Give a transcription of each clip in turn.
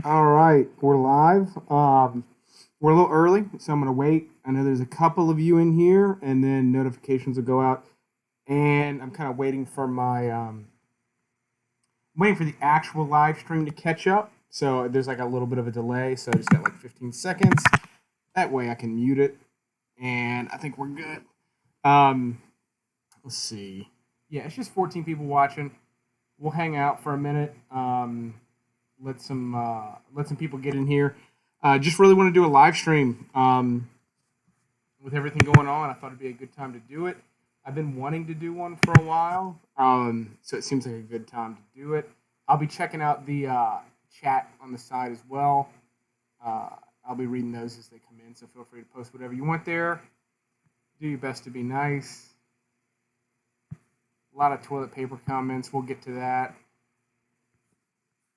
All right, we're live. We're a little early, so I'm gonna wait. I know there's a couple of you in here, and then notifications will go out. And I'm kind of waiting for waiting for the actual live stream to catch up. So there's like a little bit of a delay. So I just got like 15 seconds. That way I can mute it, and I think we're good. Um, let's see. Yeah, it's just 14 people watching. We'll hang out for a minute. Let some people get in here. Just really want to do a live stream with everything going on. I thought it'd be a good time to do it. I've been wanting to do one for a while, so it seems like a good time to do it. I'll be checking out the chat on the side as well. Uh, I'll be reading those as they come in, so feel free to post whatever you want there. Do your best to be nice. A lot of toilet paper comments. We'll get to that.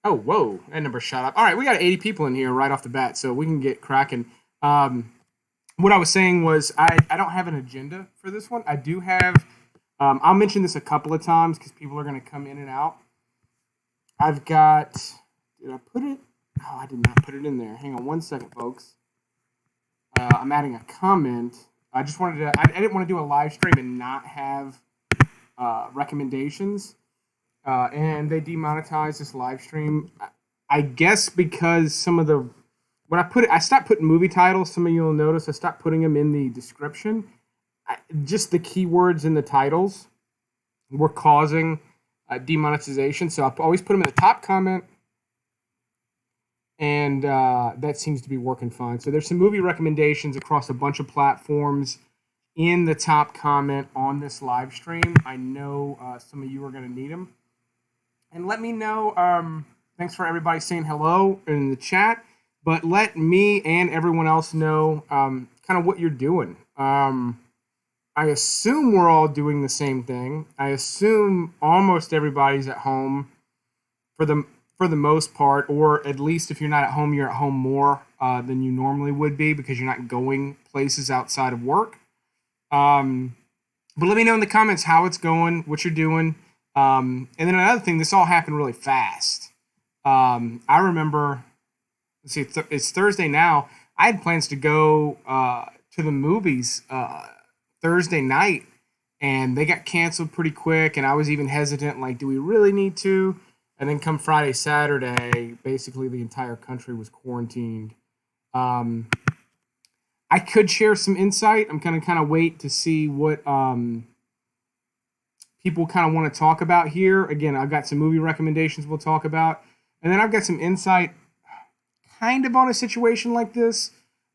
Oh, whoa. That number shot up. All right, we got 80 people in here right off the bat, so we can get cracking. What I was saying was I don't have an agenda for this one. I do have, I'll mention this a couple of times because people are going to come in and out. I've got, did I put it? Oh, I did not put it in there. Hang on one second, folks. I'm adding a comment. I didn't want to do a live stream and not have recommendations. And they demonetized this live stream. I guess because some of the I stopped putting movie titles. Some of you will notice I stopped putting them in the description. Just the keywords in the titles were causing demonetization. So I always put them in the top comment, and that seems to be working fine. So there's some movie recommendations across a bunch of platforms in the top comment on this live stream. I know some of you are going to need them. And let me know, thanks for everybody saying hello in the chat, but let me and everyone else know kind of what you're doing. I assume we're all doing the same thing. I assume almost everybody's at home for the most part, or at least if you're not at home, you're at home more than you normally would be because you're not going places outside of work. But let me know in the comments how it's going, what you're doing. And then another thing, this all happened really fast. I remember, let's see, it's Thursday now. I had plans to go to the movies Thursday night, and they got canceled pretty quick. And I was even hesitant, like, do we really need to? And then come Friday, Saturday, basically the entire country was quarantined. I could share some insight. I'm gonna kind of wait to see what people kind of want to talk about here. Again, I've got some movie recommendations we'll talk about, and then I've got some insight, kind of on a situation like this.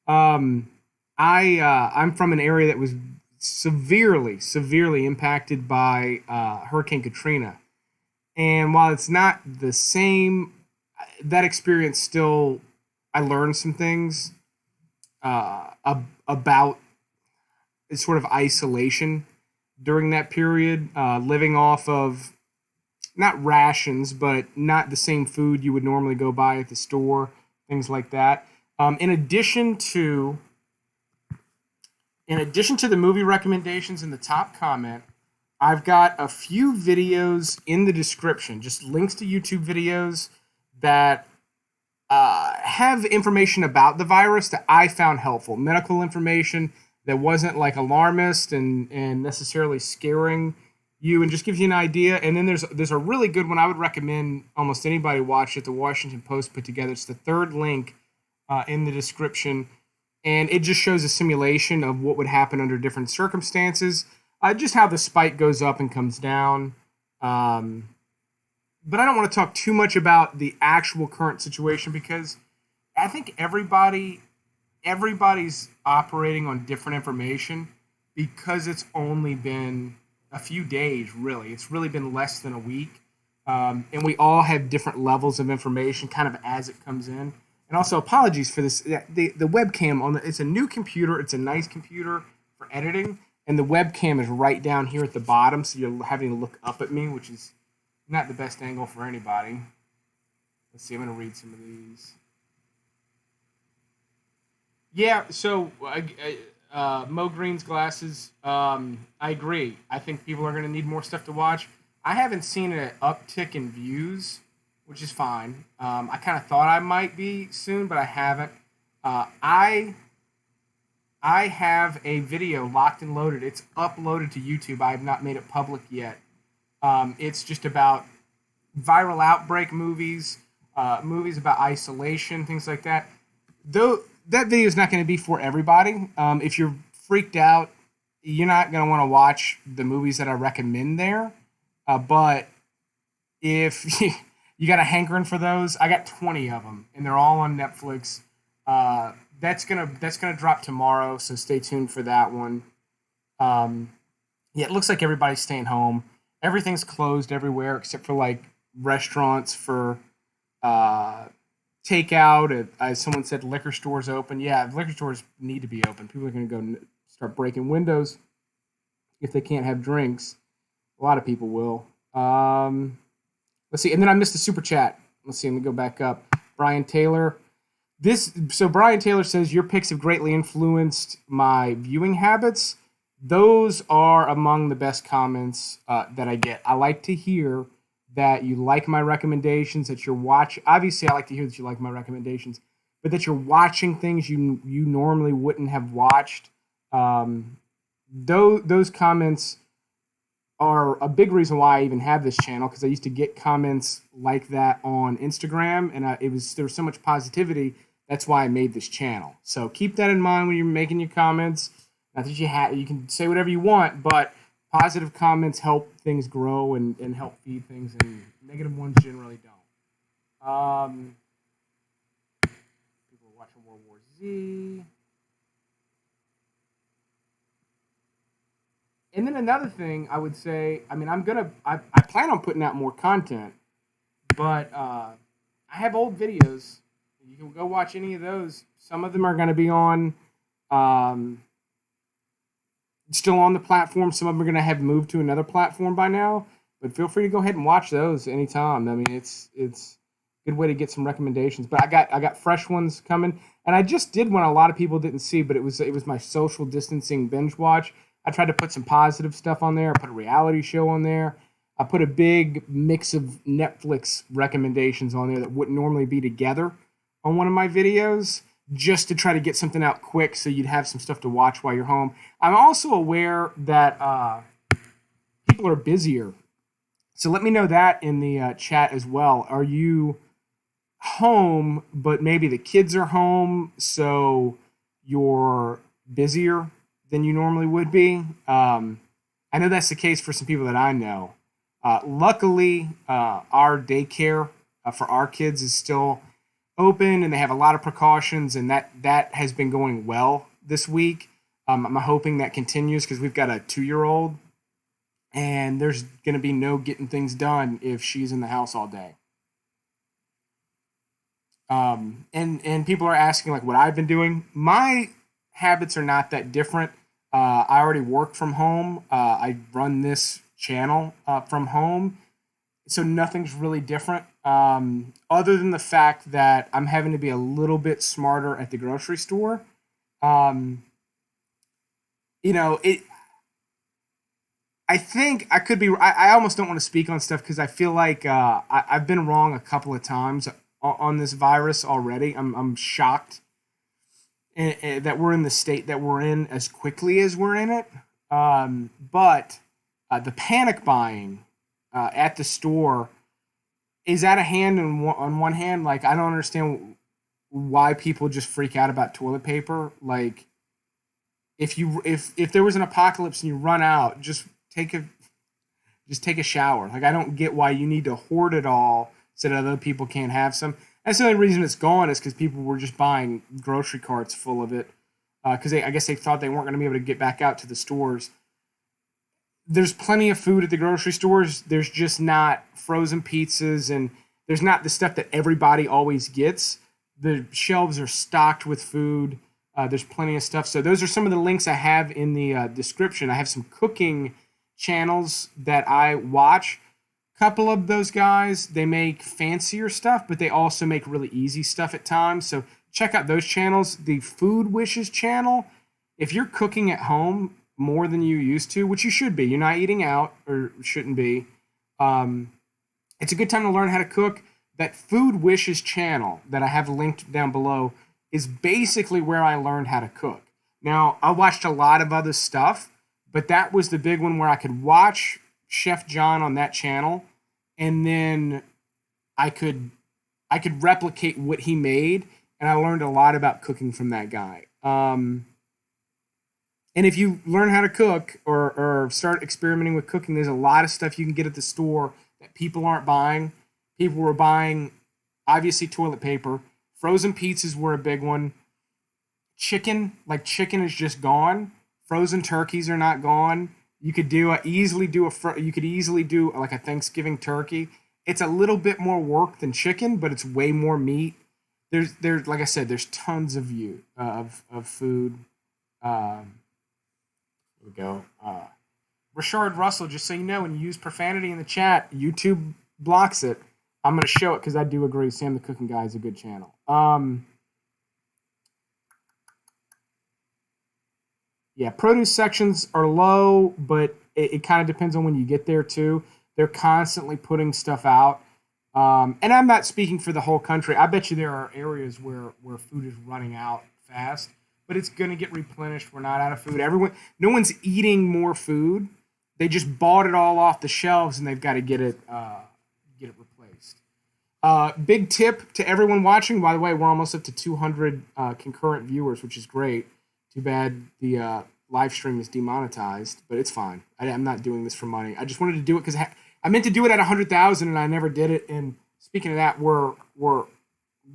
I'm from an area that was severely impacted by Hurricane Katrina, and while it's not the same, that experience still, I learned some things about sort of isolation during that period, living off of not rations, but not the same food you would normally go buy at the store, things like that. In addition to the movie recommendations in the top comment, I've got a few videos in the description, just links to YouTube videos that have information about the virus that I found helpful, medical information that wasn't like alarmist and necessarily scaring you, and just gives you an idea. And then there's a really good one I would recommend almost anybody watch it. The Washington Post put together. It's the third link in the description, and it just shows a simulation of what would happen under different circumstances, just how the spike goes up and comes down. But I don't want to talk too much about the actual current situation because I think everybody's operating on different information because it's only been a few days, really. It's really been less than a week. And we all have different levels of information kind of as it comes in. And also, apologies for this. The webcam, it's a new computer. It's a nice computer for editing. And the webcam is right down here at the bottom, so you're having to look up at me, which is not the best angle for anybody. Let's see, I'm going to read some of these. Yeah, so Mo Green's glasses, I agree. I think people are going to need more stuff to watch. I haven't seen an uptick in views which is fine. I kind of thought I might be soon, but I haven't. I have a video locked and loaded. It's uploaded to YouTube. I have not made it public yet. It's just about viral outbreak movies, movies about isolation, things like that. Though that video is not going to be for everybody. If you're freaked out, you're not going to want to watch the movies that I recommend there. But if you got a hankering for those, I got 20 of them, and they're all on Netflix. That's gonna drop tomorrow, so stay tuned for that one. Yeah, it looks like everybody's staying home. Everything's closed everywhere except for like restaurants for uh, takeout. As someone said, liquor stores open. Yeah, liquor stores need to be open. People are gonna start breaking windows if they can't have drinks. A lot of people will. Let's see, and then I missed the super chat. Let's see, let me go back up. Brian Taylor. Brian Taylor says your picks have greatly influenced my viewing habits. Those are among the best comments that I get. I like to hear that you like my recommendations, that you're watching. Obviously, I like to hear that you like my recommendations, but that you're watching things you normally wouldn't have watched. Those comments are a big reason why I even have this channel, because I used to get comments like that on Instagram, and there was so much positivity. That's why I made this channel. So keep that in mind when you're making your comments. Not that you can say whatever you want, but positive comments help things grow and help feed things, and negative ones generally don't. People are watching World War Z. And then another thing I would say, I mean, I plan on putting out more content, but I have old videos. You can go watch any of those. Some of them are going to be on, still on the platform. Some of them are going to have moved to another platform by now. But feel free to go ahead and watch those anytime. I mean, it's a good way to get some recommendations. But I got fresh ones coming, and I just did one a lot of people didn't see, but it was my social distancing binge watch. I tried to put some positive stuff on there. I put a reality show on there. I put a big mix of Netflix recommendations on there that wouldn't normally be together on one of my videos, just to try to get something out quick so you'd have some stuff to watch while you're home. I'm also aware that people are busier. So let me know that in the chat as well. Are you home, but maybe the kids are home, so you're busier than you normally would be? I know that's the case for some people that I know. Luckily, our daycare for our kids is still open, and they have a lot of precautions, and that has been going well this week. I'm hoping that continues, because we've got a 2-year-old, and there's going to be no getting things done if she's in the house all day. And people are asking like what I've been doing. My habits are not that different. I already work from home. I run this channel from home, so nothing's really different. Other than the fact that I'm having to be a little bit smarter at the grocery store. It. I think I could be. I almost don't want to speak on stuff because I feel like I've been wrong a couple of times on this virus already. I'm shocked that we're in the state that we're in as quickly as we're in it. But the panic buying at the store is out of hand. On one hand, like, I don't understand why people just freak out about toilet paper. Like, if there was an apocalypse and you run out, just take a shower. Like, I don't get why you need to hoard it all so that other people can't have some. That's the only reason it's gone, is because people were just buying grocery carts full of it, because I guess they thought they weren't going to be able to get back out to the stores. There's plenty of food at the grocery stores. There's just not frozen pizzas, and there's not the stuff that everybody always gets. The shelves are stocked with food. There's plenty of stuff. So those are some of the links I have in the description. I have some cooking channels that I watch. Couple of those guys, they make fancier stuff, but they also make really easy stuff at times. So check out those channels. The Food Wishes channel, if you're cooking at home more than you used to, which you should be, you're not eating out, or shouldn't be, it's a good time to learn how to cook. that Food Wishes channel that I have linked down below is basically where I learned how to cook. Now, I watched a lot of other stuff, but that was the big one where I could watch Chef John on that channel, and then I could I could replicate what he made, and I learned a lot about cooking from that guy. And if you learn how to cook or start experimenting with cooking, there's a lot of stuff you can get at the store that people aren't buying. People were buying, obviously, toilet paper. Frozen pizzas were a big one. Chicken, like chicken is just gone. Frozen turkeys are not gone. You could you could easily do like a Thanksgiving turkey. It's a little bit more work than chicken, but it's way more meat. There's like I said, there's tons of of food. Um, Here we go. Rashard Russell, just so you know, when you use profanity in the chat, YouTube blocks it. I'm going to show it because I do agree. Sam the Cooking Guy is a good channel. Yeah, produce sections are low, but it kind of depends on when you get there too. They're constantly putting stuff out. And I'm not speaking for the whole country. I bet you there are areas where food is running out fast, but it's going to get replenished. We're not out of food. No one's eating more food. They just bought it all off the shelves, and they've got to get it replaced. Big tip to everyone watching. By the way, we're almost up to 200 concurrent viewers, which is great. Too bad the live stream is demonetized, but it's fine. I'm not doing this for money. I just wanted to do it because I meant to do it at 100,000, and I never did it. And speaking of that, we're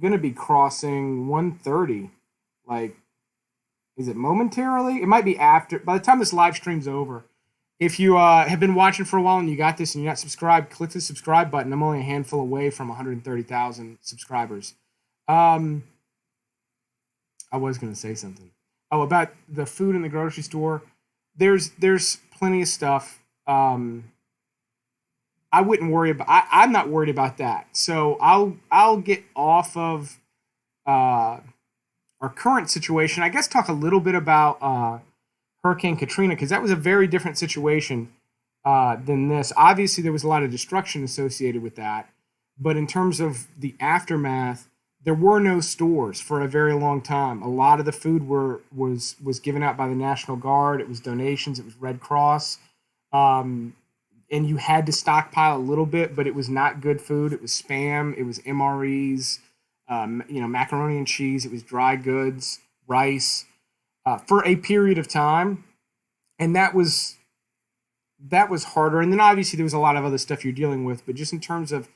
gonna be crossing 130. Like, is it momentarily? It might be after. By the time this live stream's over, if you have been watching for a while and you got this and you're not subscribed, click the subscribe button. I'm only a handful away from 130,000 subscribers. I was gonna say something. Oh, about the food in the grocery store. There's plenty of stuff. I wouldn't worry about. I'm not worried about that. So I'll get off of our current situation. I guess talk a little bit about Hurricane Katrina because that was a very different situation than this. Obviously, there was a lot of destruction associated with that, but in terms of the aftermath, there were no stores for a very long time. A lot of the food was given out by the National Guard. It was donations. It was Red Cross. And you had to stockpile a little bit, but it was not good food. It was Spam. It was MREs, macaroni and cheese. It was dry goods, rice, for a period of time. And that was harder. And then obviously there was a lot of other stuff you're dealing with, but just in terms of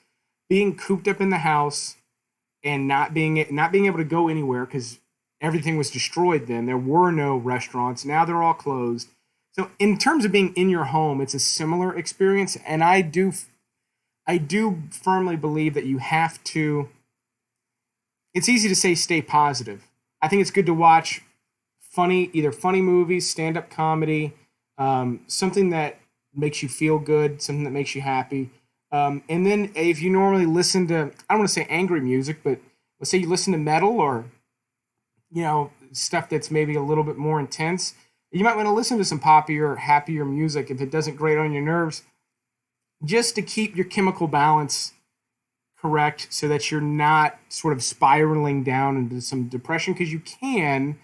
being cooped up in the house and not being able to go anywhere because everything was destroyed then. There were no restaurants. Now they're all closed. So in terms of being in your home, it's a similar experience, and I do firmly believe that you have to. It's easy to say stay positive. I think it's good to watch either funny movies, stand-up comedy, something that makes you feel good, something that makes you happy. And then if you normally listen to, I don't want to say angry music, but let's say you listen to metal or, stuff that's maybe a little bit more intense. You might want to listen to some poppier, happier music if it doesn't grate on your nerves, just to keep your chemical balance correct so that you're not sort of spiraling down into some depression because you can,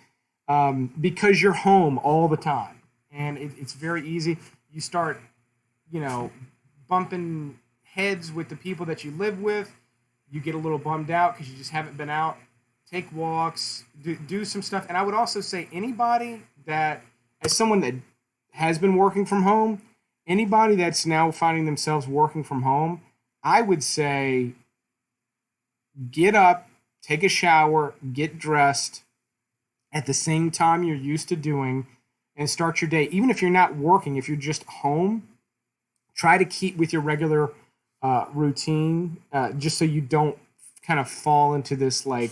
because you're home all the time. And it's very easy. You start, bumping heads with the people that you live with. You get a little bummed out because you just haven't been out. Take walks, do some stuff. And I would also say anybody that, as someone that has been working from home, anybody that's now finding themselves working from home, I would say get up, take a shower, get dressed at the same time you're used to doing, and start your day. Even if you're not working, if you're just home, try to keep with your regular routine, just so you don't kind of fall into this kind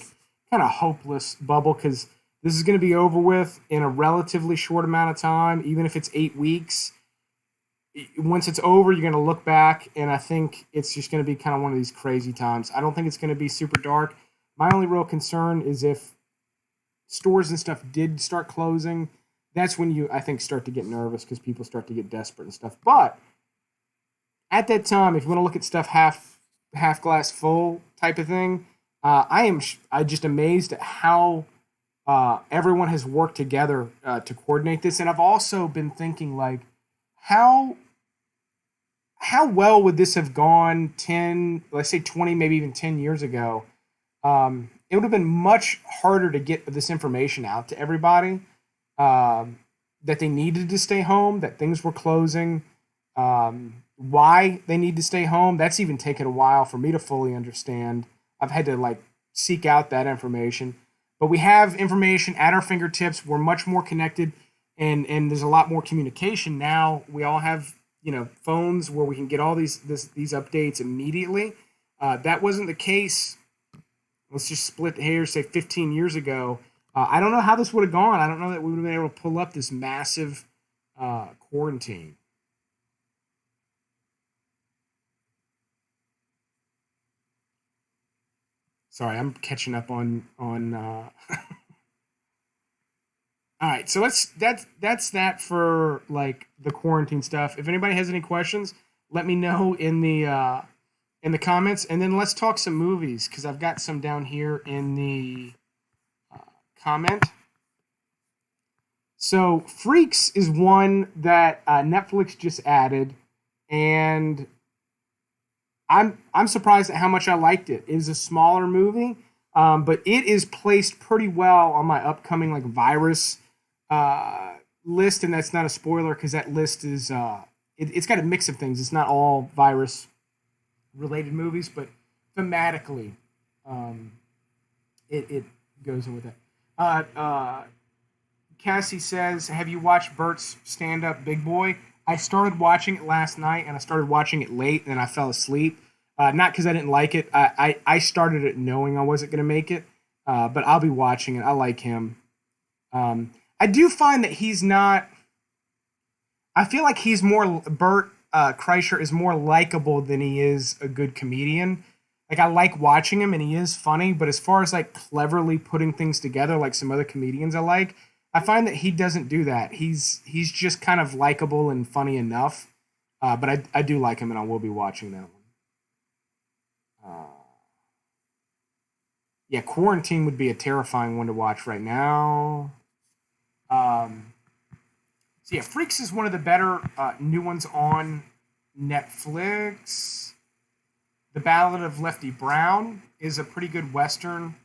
of hopeless bubble because this is going to be over with in a relatively short amount of time, even if it's 8 weeks. Once it's over, you're going to look back, and I think it's just going to be kind of one of these crazy times. I don't think it's going to be super dark. My only real concern is if stores and stuff did start closing, that's when you, I think, start to get nervous because people start to get desperate and stuff. But at that time, if you want to look at stuff half glass full type of thing. I just amazed at how everyone has worked together to coordinate this. And I've also been thinking like how how well would this have gone 10, let's say 20, maybe even 10 years ago? It would have been much harder to get this information out to everybody, that they needed to stay home, that things were closing, why they need to stay home. That's even taken a while for me to fully understand. I've had to like seek out that information. But we have information at our fingertips. We're much more connected, and there's a lot more communication now. We all have phones where we can get all these updates immediately. That wasn't the case. Let's just split hairs, say 15 years ago. I don't know how this would have gone. I don't know that we would have been able to pull up this massive quarantine. Sorry, I'm catching up on. All right, so that's that for like the quarantine stuff. If anybody has any questions, let me know in the comments, and then let's talk some movies because I've got some down here in the comment. So Freaks is one that Netflix just added, and I'm surprised at how much I liked it. It is a smaller movie, but it is placed pretty well on my upcoming like virus list, and that's not a spoiler because that list is it's got a mix of things. It's not all virus related movies, but thematically, it goes in with it. Cassie says, "Have you watched Bert's stand up Big Boy?" I started watching it last night, and I started watching it late, and I fell asleep. Not because I didn't like it. I started it knowing I wasn't going to make it, but I'll be watching it. I like him. I do find that he's not. I feel like he's more Bert Kreischer is more likable than he is a good comedian. Like I like watching him, and he is funny. But as far as like cleverly putting things together, like some other comedians I find that he doesn't do that. He's just kind of likable and funny enough. But I do like him, and I will be watching that one. Yeah, Quarantine would be a terrifying one to watch right now. Um, so yeah, Freaks is one of the better new ones on Netflix. The Ballad of Lefty Brown is a pretty good western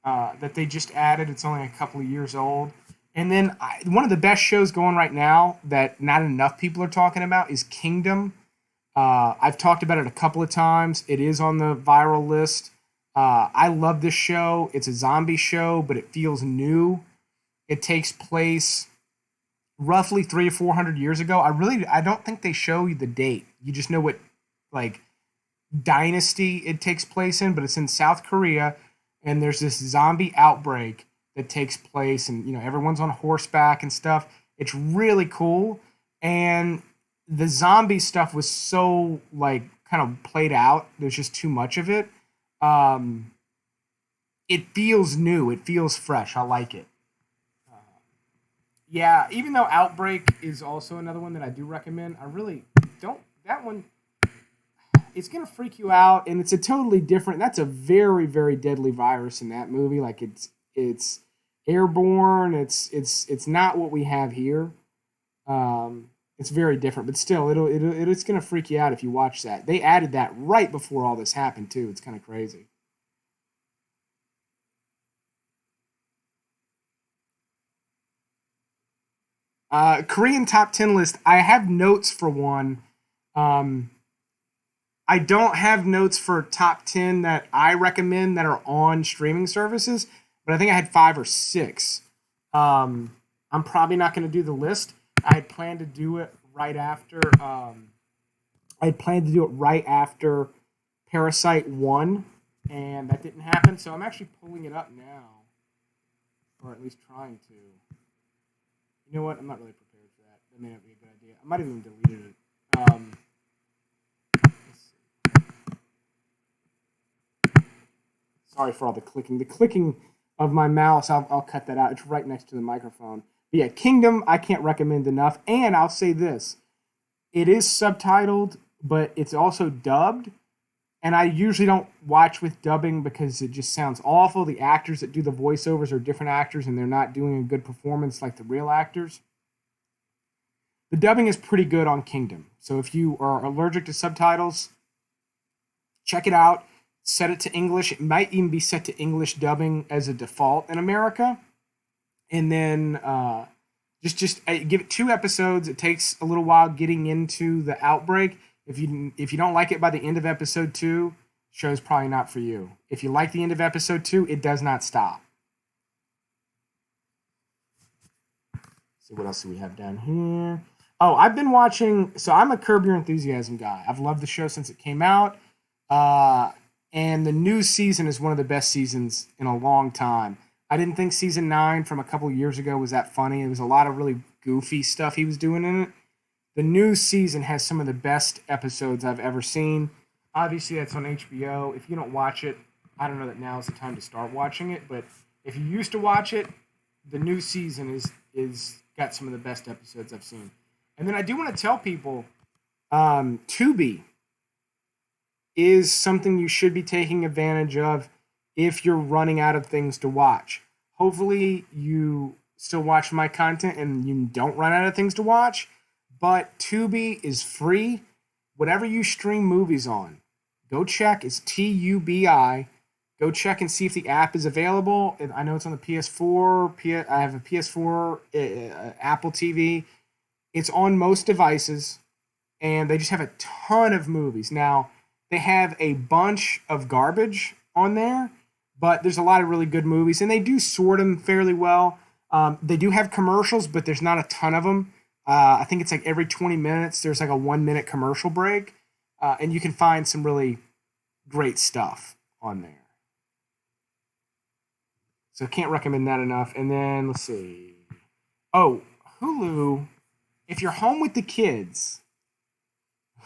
that they just added. It's only a couple of years old. And then one of the best shows going right now that not enough people are talking about is Kingdom. I've talked about it a couple of times. It is on the viral list. I love this show. It's a zombie show, but it feels new. It takes place roughly 300 or 400 years ago. I don't think they show you the date. You just know what like dynasty it takes place in, but it's in South Korea, and there's this zombie outbreak that takes place, and everyone's on horseback and stuff. It's really cool, and the zombie stuff was so like kind of played out. There's just too much of it. It feels new. It feels fresh. I like it. Yeah, even though Outbreak is also another one that I do recommend, I really don't. That one, it's gonna freak you out, and it's a totally different. That's a very very deadly virus in that movie. Like it's airborne. It's not what we have here. It's very different, but still, it's gonna freak you out if you watch that. They added that right before all this happened too. It's kind of crazy. Korean top 10 list. I have notes for one. Um, I don't have notes for top 10 that I recommend that are on streaming services, but I think I had five or six. I'm probably not going to do the list. I had planned to do it right after. I had planned to do it right after Parasite 1, and that didn't happen. So I'm actually pulling it up now, or at least trying to. You know what? I'm not really prepared for that. That may not be a good idea. I might have even deleted it. Sorry for all the clicking. The clicking of my mouse, I'll cut that out. It's right next to the microphone. But yeah, Kingdom, I can't recommend enough. And I'll say this. It is subtitled, but it's also dubbed. And I usually don't watch with dubbing because it just sounds awful. The actors that do the voiceovers are different actors and they're not doing a good performance like the real actors. The dubbing is pretty good on Kingdom. So if you are allergic to subtitles, check it out. Set it to English. It might even be set to English dubbing as a default in America. And then just give it 2 episodes. It takes a little while getting into the outbreak. If you don't like it by the end of episode 2, show's probably not for you. If you like the end of episode 2, it does not stop. So what else do we have down here? Oh, I've been watching. So I'm a Curb Your Enthusiasm guy. I've loved the show since it came out. And the new season is one of the best seasons in a long time. I didn't think season 9 from a couple of years ago was that funny. It was a lot of really goofy stuff he was doing in it. The new season has some of the best episodes I've ever seen. Obviously, that's on HBO. If you don't watch it, I don't know that now is the time to start watching it. But if you used to watch it, the new season is got some of the best episodes I've seen. And then I do want to tell people, Tubi is something you should be taking advantage of if you're running out of things to watch. Hopefully, you still watch my content and you don't run out of things to watch. But Tubi is free. Whatever you stream movies on, go check. It's TUBI. Go check and see if the app is available. I know it's on the PS4. I have a PS4, Apple TV. It's on most devices, and they just have a ton of movies. Now, they have a bunch of garbage on there, but there's a lot of really good movies, and they do sort them fairly well. They do have commercials, but there's not a ton of them. I think it's like every 20 minutes, there's like a 1-minute commercial break, and you can find some really great stuff on there. So can't recommend that enough. And then, let's see. Oh, Hulu. If you're home with the kids,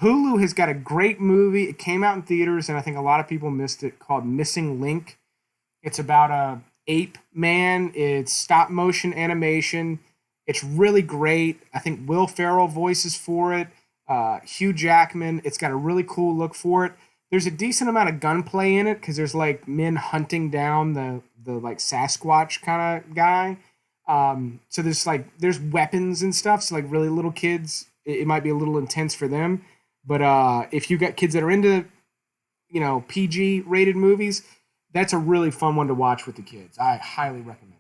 Hulu has got a great movie. It came out in theaters, and I think a lot of people missed it, called Missing Link. It's about a ape man. It's stop motion animation. It's really great. I think Will Ferrell voices for it. Hugh Jackman. It's got a really cool look for it. There's a decent amount of gunplay in it because there's like men hunting down the like Sasquatch kind of guy. So there's weapons and stuff. So like really little kids, it might be a little intense for them. But if you got kids that are into, PG rated movies, that's a really fun one to watch with the kids. I highly recommend it.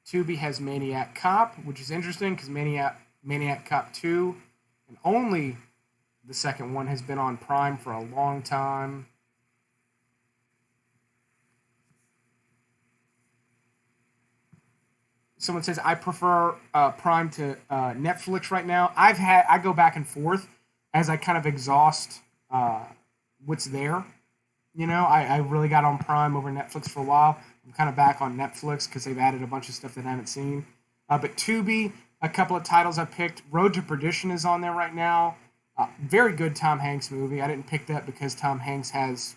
Tubi has Maniac Cop, which is interesting because Maniac Cop 2 and only the second one has been on Prime for a long time. Someone says I prefer Prime to Netflix right now. I go back and forth as I kind of exhaust what's there. I really got on Prime over Netflix for a while. I'm kind of back on Netflix because they've added a bunch of stuff that I haven't seen. But Tubi, a couple of titles I picked. Road to Perdition is on there right now. Very good Tom Hanks movie. I didn't pick that because Tom Hanks has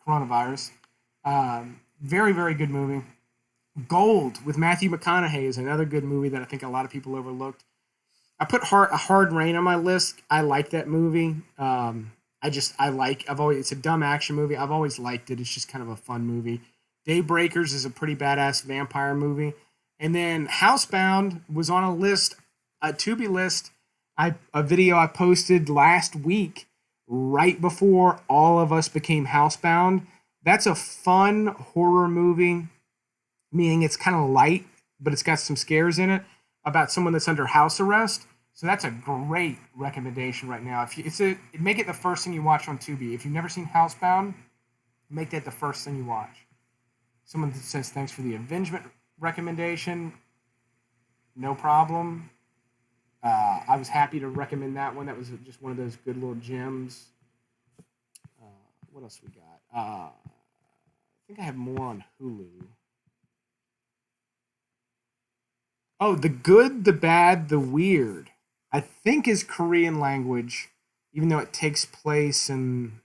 coronavirus. Very, very good movie. Gold with Matthew McConaughey is another good movie that I think a lot of people overlooked. I put Hard Rain on my list. I like that movie. It's a dumb action movie. I've always liked it. It's just kind of a fun movie. Daybreakers is a pretty badass vampire movie. And then Housebound was on a list, a Tubi list, a video I posted last week right before all of us became housebound. That's a fun horror movie, meaning it's kind of light, but it's got some scares in it about someone that's under house arrest. So that's a great recommendation right now. Make it the first thing you watch on Tubi. If you've never seen Housebound, make that the first thing you watch. Someone says thanks for the Avengement recommendation. No problem. I was happy to recommend that one. That was just one of those good little gems. What else we got? I think I have more on Hulu. Oh, The Good, the Bad, the Weird. I think is Korean language, even though it takes place in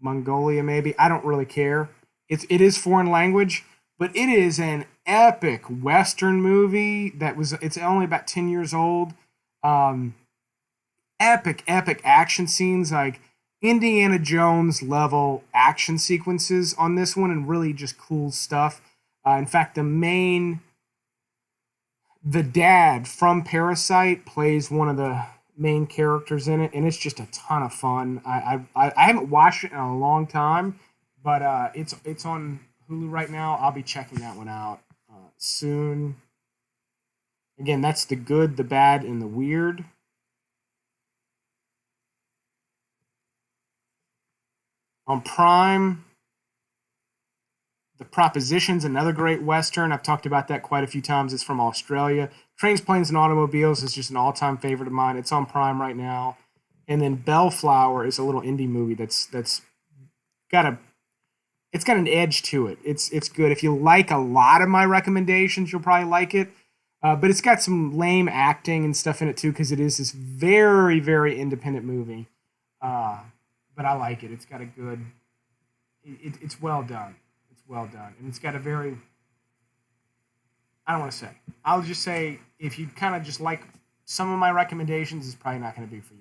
Mongolia maybe. I don't really care. It is foreign language, but it is an epic Western movie it's only about 10 years old. Um, epic action scenes, like Indiana Jones level action sequences on this one, and really just cool stuff. In fact, the dad from Parasite plays one of the main characters in it, and it's just a ton of fun. I haven't watched it in a long time, but it's on Hulu right now. I'll be checking that one out soon. Again, that's The Good, the Bad, and the Weird. On Prime, The Proposition's another great Western. I've talked about that quite a few times. It's from Australia. Trains, Planes, and Automobiles is just an all-time favorite of mine. It's on Prime right now. And then Bellflower is a little indie movie that's got a it's got an edge to it. It's good. If you like a lot of my recommendations, you'll probably like it. But it's got some lame acting and stuff in it too, because it is this very, very independent movie. Uh, but I like it. It's got a good. It's well done. It's well done, and it's got a very. I don't want to say. I'll just say if you kind of just like some of my recommendations, it's probably not going to be for you.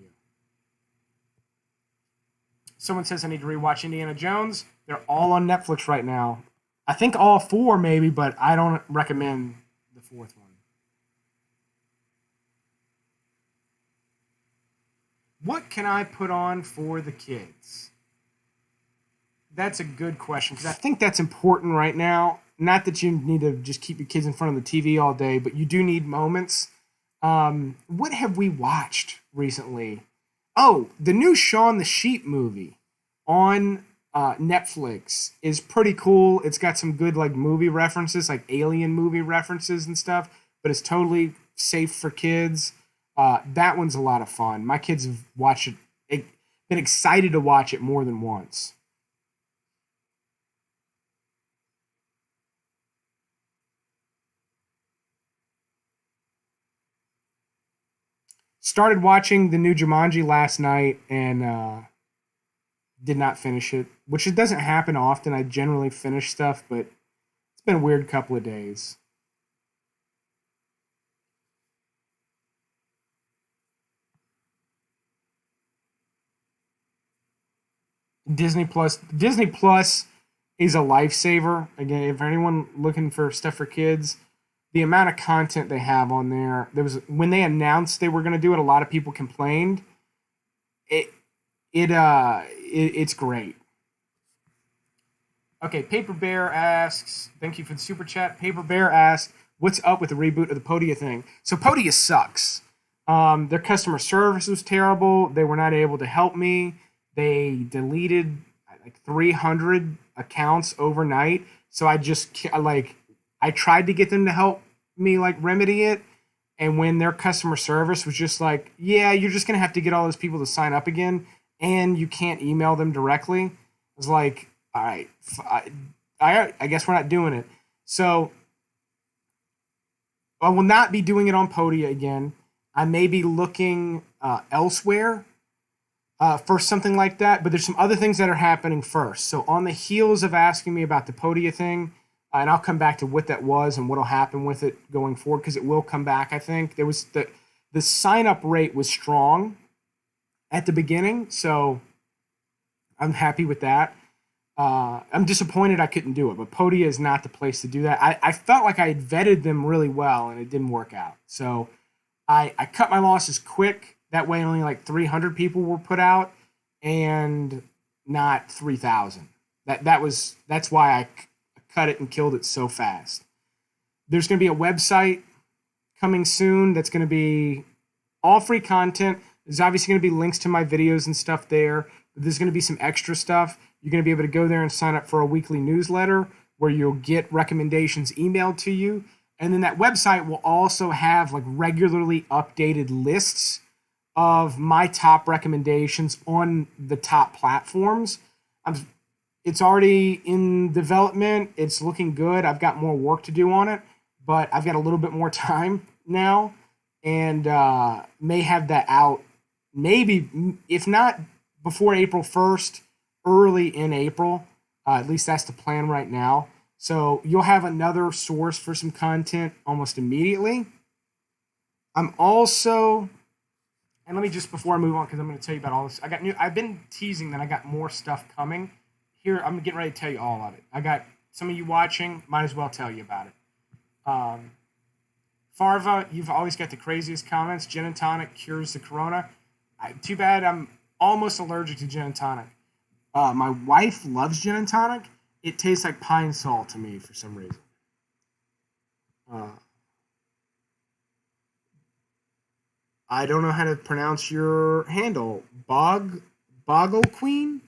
Someone says I need to rewatch Indiana Jones. They're all on Netflix right now. I think all four maybe, but I don't recommend the fourth one. What can I put on for the kids? That's a good question, because I think that's important right now. Not that you need to just keep your kids in front of the TV all day, but you do need moments. What have we watched recently? Oh, the new Shaun the Sheep movie on Netflix is pretty cool. It's got some good like movie references, like alien movie references and stuff, but it's totally safe for kids. That one's a lot of fun. My kids have watched it, been excited to watch it more than once. Started watching the new Jumanji last night and did not finish it, which it doesn't happen often. I generally finish stuff, but it's been a weird couple of days. Disney Plus is a lifesaver. Again, if anyone looking for stuff for kids, the amount of content they have on there. There was when they announced they were going to do it, a lot of people complained. It it's great. Okay, Paper Bear asks, thank you for the super chat. Paper Bear asks, what's up with the reboot of the Podia thing? So Podia sucks. Their customer service was terrible. They were not able to help me. They deleted like 300 accounts overnight. So I tried to get them to help me like remedy it. And when their customer service was just like, yeah, you're just gonna have to get all those people to sign up again, and you can't email them directly. I was like, all right, I guess we're not doing it. So I will not be doing it on Podia again. I may be looking elsewhere for something like that, but there's some other things that are happening first. So on the heels of asking me about the Podia thing, and I'll come back to what that was and what'll happen with it going forward, because it will come back. I think there was the sign up rate was strong at the beginning, so I'm happy with that. I'm disappointed I couldn't do it, but Podia is not the place to do that. I felt like I had vetted them really well, and it didn't work out. So I cut my losses quick. That way, only like 300 people were put out, and not 3,000. That's why I cut it and killed it so fast. There's going to be a website coming soon that's going to be all free content. There's obviously going to be links to my videos and stuff there. But there's going to be some extra stuff. You're going to be able to go there and sign up for a weekly newsletter where you'll get recommendations emailed to you. And then that website will also have like regularly updated lists of my top recommendations on the top platforms. It's already in development. It's looking good. I've got more work to do on it, but I've got a little bit more time now, and may have that out maybe, if not before April 1st, early in April. At least that's the plan right now. So you'll have another source for some content almost immediately. I'm also, and let me just, before I move on, because I'm going to tell you about all this. I've been teasing that I got more stuff coming. Here, I'm getting ready to tell you all of it. I got some of you watching, might as well tell you about it. Farva, you've always got the craziest comments. Gin and tonic cures the corona. Too bad I'm almost allergic to gin and tonic. My wife loves gin and tonic. It tastes like pine sol to me for some reason. I don't know how to pronounce your handle. Boggle Queen?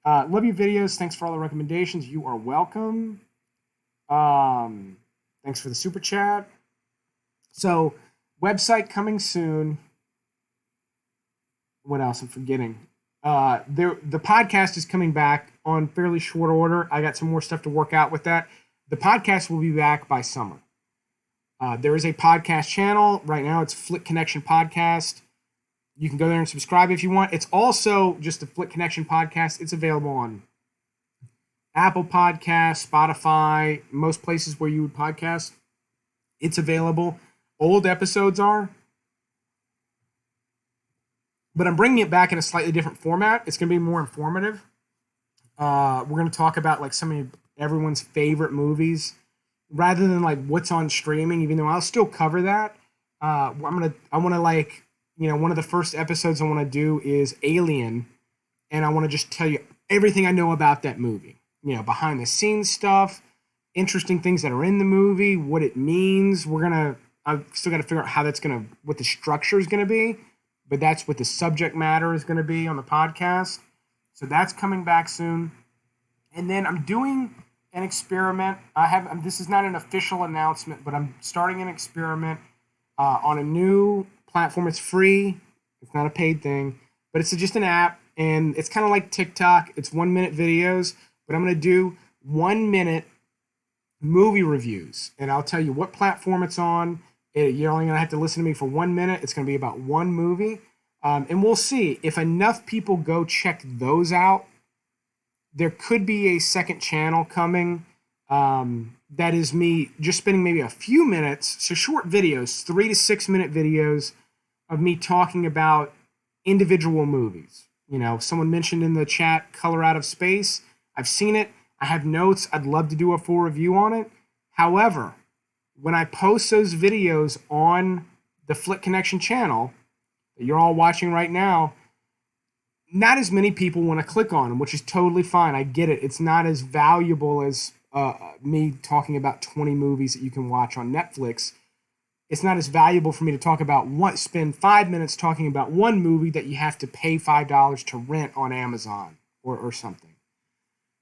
Love your videos. Thanks for all the recommendations. You are welcome. Thanks for the super chat. So, website coming soon. What else? I'm forgetting. The podcast is coming back on fairly short order. I got some more stuff to work out with that. The podcast will be back by summer. There is a podcast channel. Right now, it's Flick Connection Podcast. You can go there and subscribe if you want. It's also just the Flick Connection Podcast. It's available on Apple Podcasts, Spotify, most places where you would podcast. It's available. Old episodes are. But I'm bringing it back in a slightly different format. It's going to be more informative. We're going to talk about like some of everyone's favorite movies rather than like what's on streaming, even though I'll still cover that. I want to like, one of the first episodes I want to do is Alien, and I want to just tell you everything I know about that movie. Behind the scenes stuff, interesting things that are in the movie, what it means. I've still got to figure out what the structure is going to be, but that's what the subject matter is going to be on the podcast. So that's coming back soon. And then I'm doing an experiment. This is not an official announcement, but I'm starting an experiment on a new platform. It's free. It's not a paid thing, but it's just an app, and it's kind of like TikTok. It's 1-minute videos, but I'm going to do 1-minute movie reviews, and I'll tell you what platform it's on. You're only going to have to listen to me for 1 minute. It's going to be about one movie, and we'll see if enough people go check those out. There could be a second channel coming. That is me just spending maybe a few minutes, so short videos, 3 to 6 minute videos of me talking about individual movies. Someone mentioned in the chat Color Out of Space. I've seen it. I have notes. I'd love to do a full review on it. However, when I post those videos on the Flick Connection channel that you're all watching right now, not as many people want to click on them, which is totally fine. I get it. It's not as valuable as me talking about 20 movies that you can watch on Netflix. It's not as valuable for me to talk about spend 5 minutes talking about one movie that you have to pay $5 to rent on Amazon or something.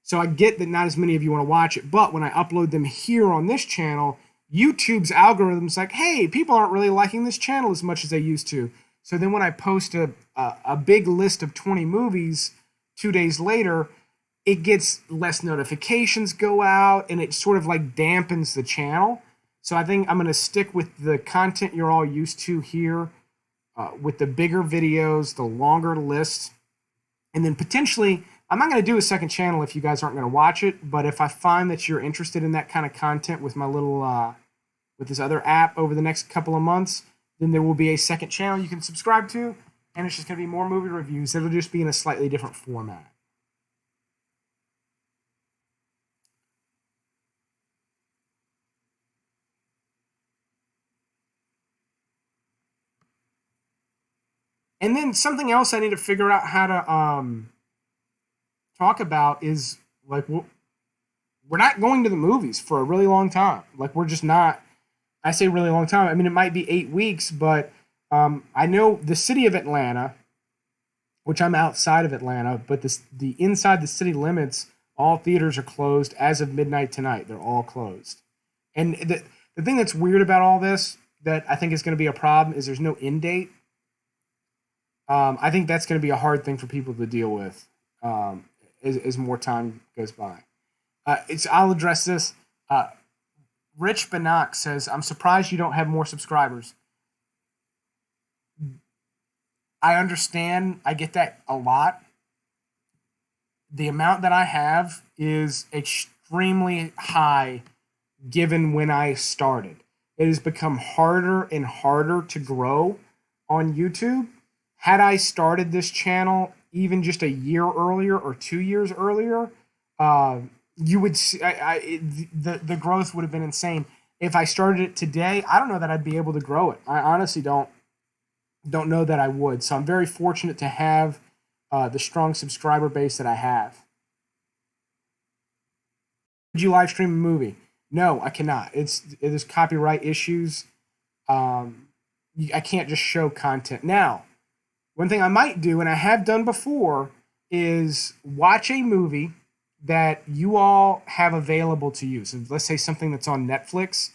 So I get that not as many of you want to watch it, but when I upload them here on this channel, YouTube's algorithm's like, hey, people aren't really liking this channel as much as they used to. So then when I post a big list of 20 movies 2 days later, it gets less notifications go out, and it sort of like dampens the channel. So I think I'm going to stick with the content you're all used to here, with the bigger videos, the longer lists, and then potentially, I'm not going to do a second channel if you guys aren't going to watch it, but if I find that you're interested in that kind of content with my little, with this other app over the next couple of months, then there will be a second channel you can subscribe to, and it's just going to be more movie reviews. It'll just be in a slightly different format. And then something else I need to figure out how to talk about is, like, we're not going to the movies for a really long time. Like, we're just not. I say really long time. I mean, it might be 8 weeks, but I know the city of Atlanta, which I'm outside of Atlanta, but the inside the city limits, all theaters are closed as of midnight tonight. They're all closed. And the thing that's weird about all this that I think is going to be a problem is there's no end date. I think that's going to be a hard thing for people to deal with as more time goes by. I'll address this. Rich Banak says, I'm surprised you don't have more subscribers. I understand. I get that a lot. The amount that I have is extremely high given when I started. It has become harder and harder to grow on YouTube. Had I started this channel even just a year earlier or 2 years earlier, uh, you would see the growth would have been insane. If I started it today, I don't know that I'd be able to grow it. I honestly don't know that I would. So I'm very fortunate to have the strong subscriber base that I have. Could you live stream a movie? No, I cannot. There's copyright issues. Um, I can't just show content. Now, one thing I might do, and I have done before, is watch a movie that you all have available to you. So let's say something that's on Netflix.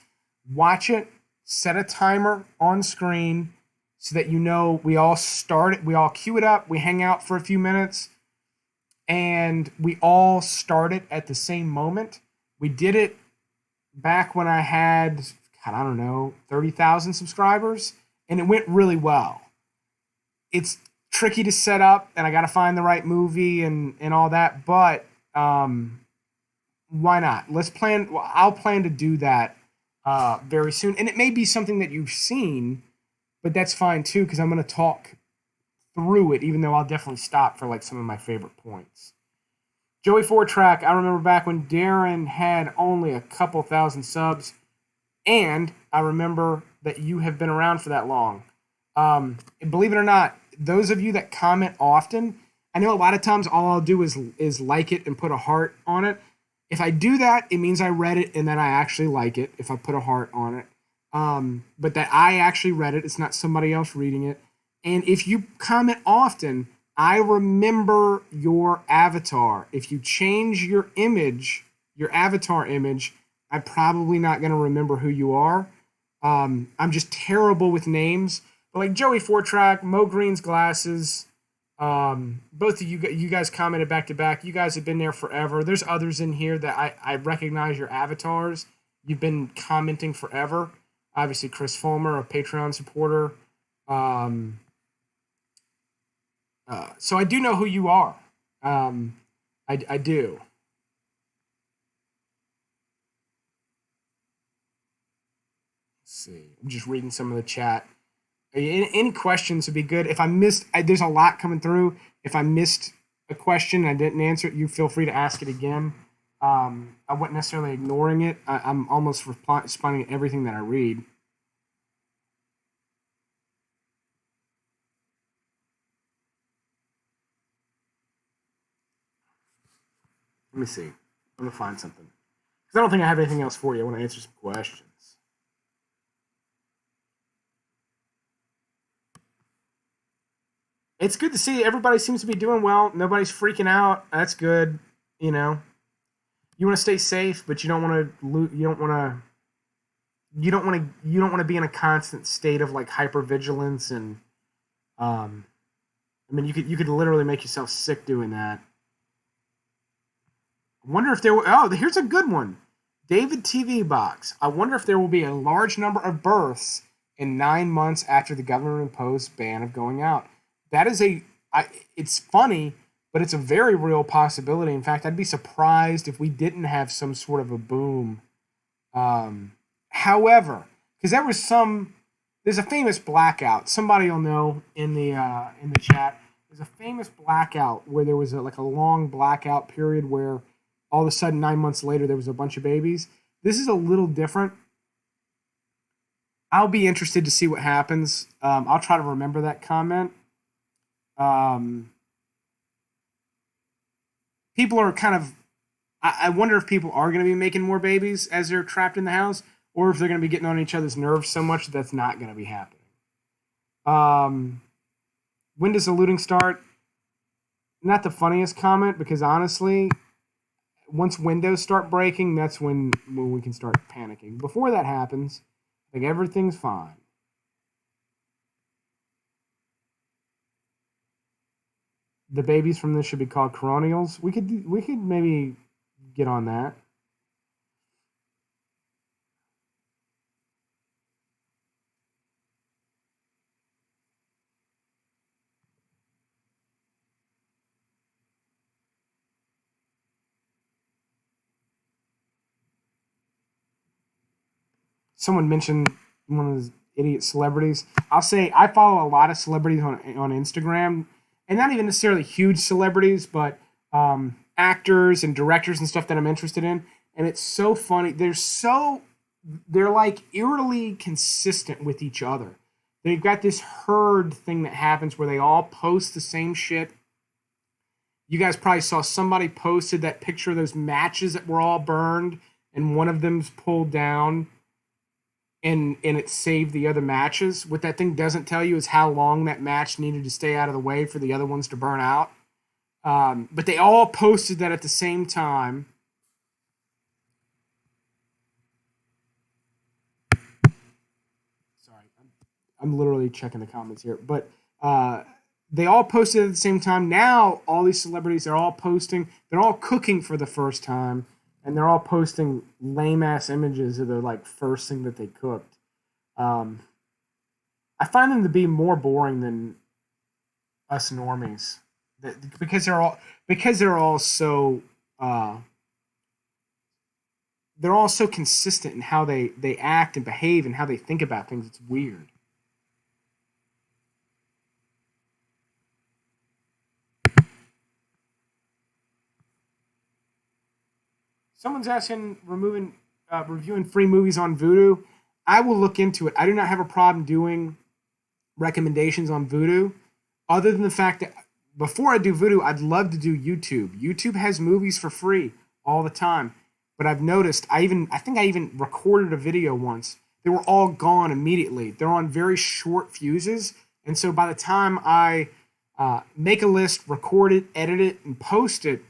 Watch it, set a timer on screen so that you know we all start it, we all queue it up, we hang out for a few minutes, and we all start it at the same moment. We did it back when I had, God, I don't know, 30,000 subscribers, and it went really well. It's tricky to set up, and I got to find the right movie and all that, but why not? Let's plan. I'll plan to do that very soon, and it may be something that you've seen, but that's fine too because I'm going to talk through it, even though I'll definitely stop for like some of my favorite points. Joey Four Track. I remember back when Darren had only a couple thousand subs, and I remember that you have been around for that long. Believe it or not, those of you that comment often, I know a lot of times all I'll do is like it and put a heart on it. If I do that, it means I read it and that I actually like it. If I put a heart on it, but that I actually read it, it's not somebody else reading it. And if you comment often, I remember your avatar. If you change your image, your avatar image, I'm probably not going to remember who you are. I'm just terrible with names. But like Joey Four Track, Mo Green's glasses. Both of you guys commented back to back. You guys have been there forever. There's others in here that I recognize your avatars. You've been commenting forever. Obviously, Chris Fulmer, a Patreon supporter. So I do know who you are. I do. Let's see. I'm just reading some of the chat. Any questions would be good. If I missed, there's a lot coming through. If I missed a question and I didn't answer it, you feel free to ask it again. I wasn't necessarily ignoring it. I'm almost responding to everything that I read. Let me see. I'm going to find something. Because I don't think I have anything else for you. I want to answer some questions. It's good to see everybody seems to be doing well. Nobody's freaking out. That's good. You know, you want to stay safe, but you don't want to. You don't want to. You don't want to. You don't want to be in a constant state of like hypervigilance and. I mean, you could literally make yourself sick doing that. I wonder if there. Oh, here's a good one. David TV Box. I wonder if there will be a large number of births in 9 months after the government imposed ban of going out. That is it's funny, but it's a very real possibility. In fact, I'd be surprised if we didn't have some sort of a boom. However, because there's a famous blackout. Somebody will know in the chat. There's a famous blackout where there was a long blackout period where all of a sudden 9 months later there was a bunch of babies. This is a little different. I'll be interested to see what happens. I'll try to remember that comment. People are kind of. I wonder if people are going to be making more babies as they're trapped in the house, or if they're going to be getting on each other's nerves so much that's not going to be happening. When does the looting start? Not the funniest comment because honestly, once windows start breaking, that's when we can start panicking. Before that happens, like everything's fine. The babies from this should be called coronials. We could maybe get on that. someone mentioned one of those idiot celebrities. I'll say I follow a lot of celebrities on Instagram, and not even necessarily huge celebrities, but actors and directors and stuff that I'm interested in. And it's so funny. They're like eerily consistent with each other. They've got this herd thing that happens where they all post the same shit. You guys probably saw somebody posted that picture of those matches that were all burned, and one of them's pulled down, and it saved the other matches. What that thing doesn't tell you is how long that match needed to stay out of the way for the other ones to burn out. But they all posted that at the same time. Sorry, I'm literally checking the comments here. But they all posted at the same time. Now all these celebrities are all posting. They're all cooking for the first time, and they're all posting lame ass images of the like first thing that they cooked. I find them to be more boring than us normies, because they're all so they're all so consistent in how they act and behave and how they think about things. It's weird. Someone's asking reviewing free movies on Vudu. I will look into it. I do not have a problem doing recommendations on Vudu, other than the fact that before I do Vudu, I'd love to do YouTube. YouTube has movies for free all the time, but I've noticed I think I even recorded a video once. They were all gone immediately. They're on very short fuses, and so by the time I make a list, record it, edit it, and post it,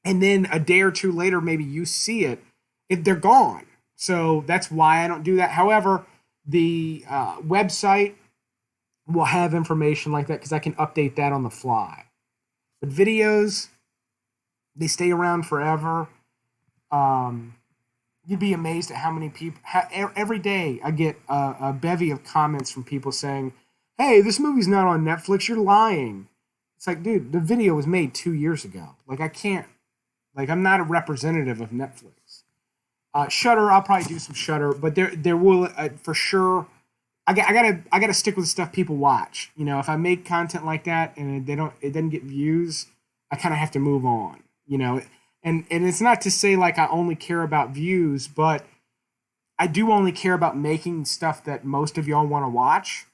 and then a day or two later, maybe you see it, they're gone. So that's why I don't do that. However, the website will have information like that because I can update that on the fly. But videos, they stay around forever. You'd be amazed at how many people. Every day I get a bevy of comments from people saying, "Hey, this movie's not on Netflix. You're lying." It's like, dude, the video was made 2 years ago. Like, I can't. Like, I'm not a representative of Netflix. Shudder, I'll probably do some Shudder, but there will for sure. I gotta stick with the stuff people watch. You know, if I make content like that and it doesn't get views, I kind of have to move on. You know, and it's not to say like I only care about views, but I do only care about making stuff that most of y'all want to watch.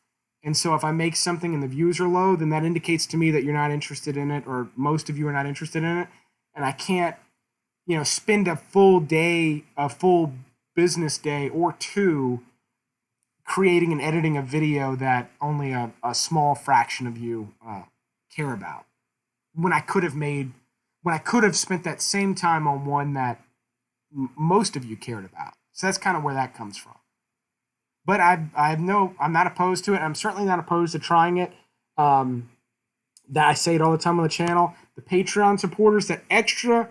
And so if I make something and the views are low, then that indicates to me that you're not interested in it, or most of you are not interested in it. And I can't, spend a full business day or two creating and editing a video that only a small fraction of you care about. When I could have spent that same time on one that most of you cared about. So that's kind of where that comes from. But I'm not opposed to it. I'm certainly not opposed to trying it. That I say it all the time on the channel. The Patreon supporters, that extra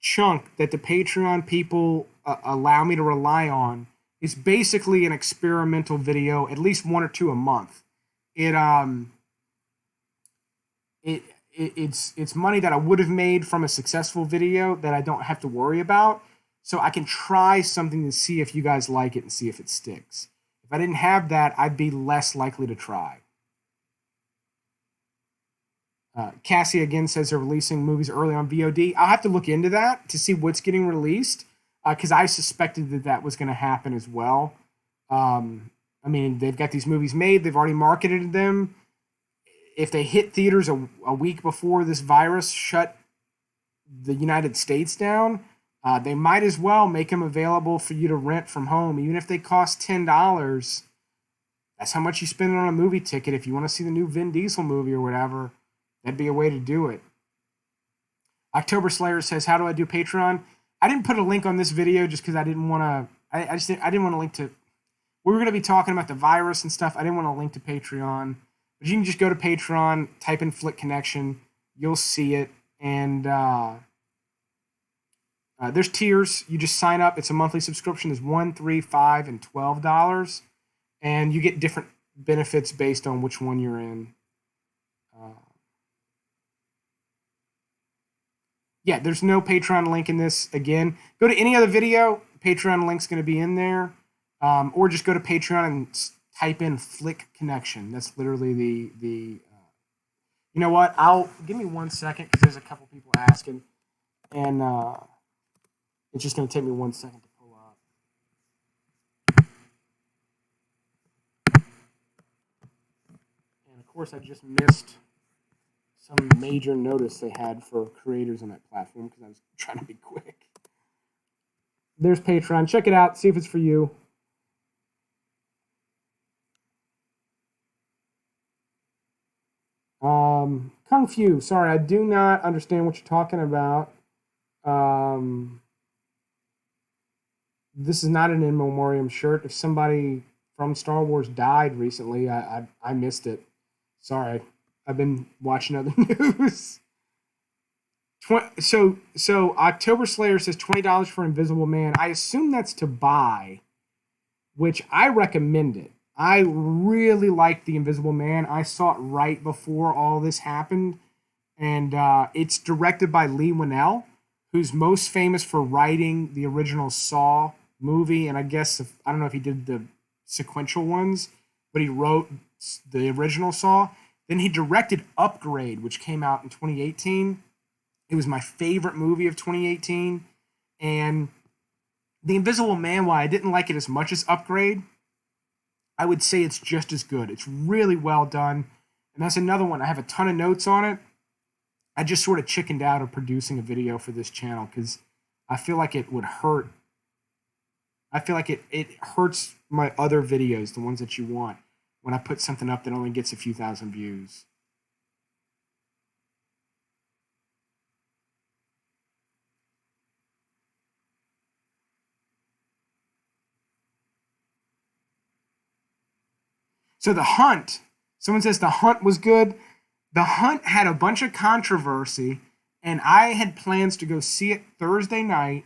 chunk that the Patreon people allow me to rely on, is basically an experimental video, at least one or two a month. It's money that I would have made from a successful video that I don't have to worry about, so I can try something to see if you guys like it and see if it sticks. If I didn't have that, I'd be less likely to try. Cassie again says they're releasing movies early on VOD. I'll have to look into that to see what's getting released, because I suspected that was going to happen as well. I mean, they've got these movies made. They've already marketed them. If they hit theaters a week before this virus shut the United States down, they might as well make them available for you to rent from home, even if they cost $10. That's how much you spend on a movie ticket. If you want to see the new Vin Diesel movie or whatever, that'd be a way to do it. October Slayer says, "How do I do Patreon?" I didn't put a link on this video just because I didn't want to. I didn't want to link to. We were going to be talking about the virus and stuff. I didn't want to link to Patreon, but you can just go to Patreon, type in Flick Connection, you'll see it, and there's tiers. You just sign up. It's a monthly subscription. There's $1, $3, $5, and $12, and you get different benefits based on which one you're in. Yeah, there's no Patreon link in this. Again, go to any other video. Patreon link's going to be in there. Or just go to Patreon and type in Flick Connection. That's literally the. You know what? I'll give me 1 second because there's a couple people asking, and it's just going to take me 1 second to pull up. And of course, I just missed some major notice they had for creators on that platform because I was trying to be quick. There's Patreon. Check it out. See if it's for you. Kung Fu. Sorry, I do not understand what you're talking about. This is not an in memoriam shirt. If somebody from Star Wars died recently, I missed it. Sorry, I've been watching other news. So October Slayer says $20 for Invisible Man. I assume that's to buy, which I recommend it. I really like The Invisible Man. I saw it right before all this happened, and it's directed by Lee Winnell, who's most famous for writing the original Saw movie, and I guess I don't know if he did the sequential ones, but he wrote the original Saw. Then he directed Upgrade, which came out in 2018. It was my favorite movie of 2018, and The Invisible Man, while I didn't like it as much as Upgrade, I would say it's just as good. It's really well done, and that's another one. I have a ton of notes on it. I just sort of chickened out of producing a video for this channel because I feel like it would hurt. I feel like it hurts my other videos, the ones that you want, when I put something up that only gets a few thousand views. So The Hunt, someone says The Hunt was good. The Hunt had a bunch of controversy, and I had plans to go see it Thursday night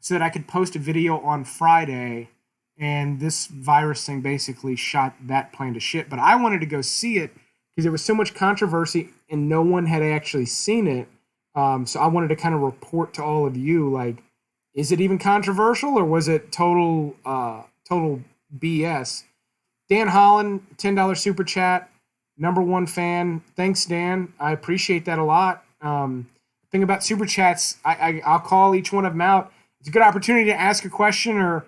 so that I could post a video on Friday, and this virus thing basically shot that plan to shit. But I wanted to go see it because there was so much controversy and no one had actually seen it. So I wanted to kind of report to all of you, like, is it even controversial or was it total BS? Dan Holland, $10 super chat, #1 fan. Thanks, Dan. I appreciate that a lot. Thing about super chats, I'll call each one of them out. It's a good opportunity to ask a question or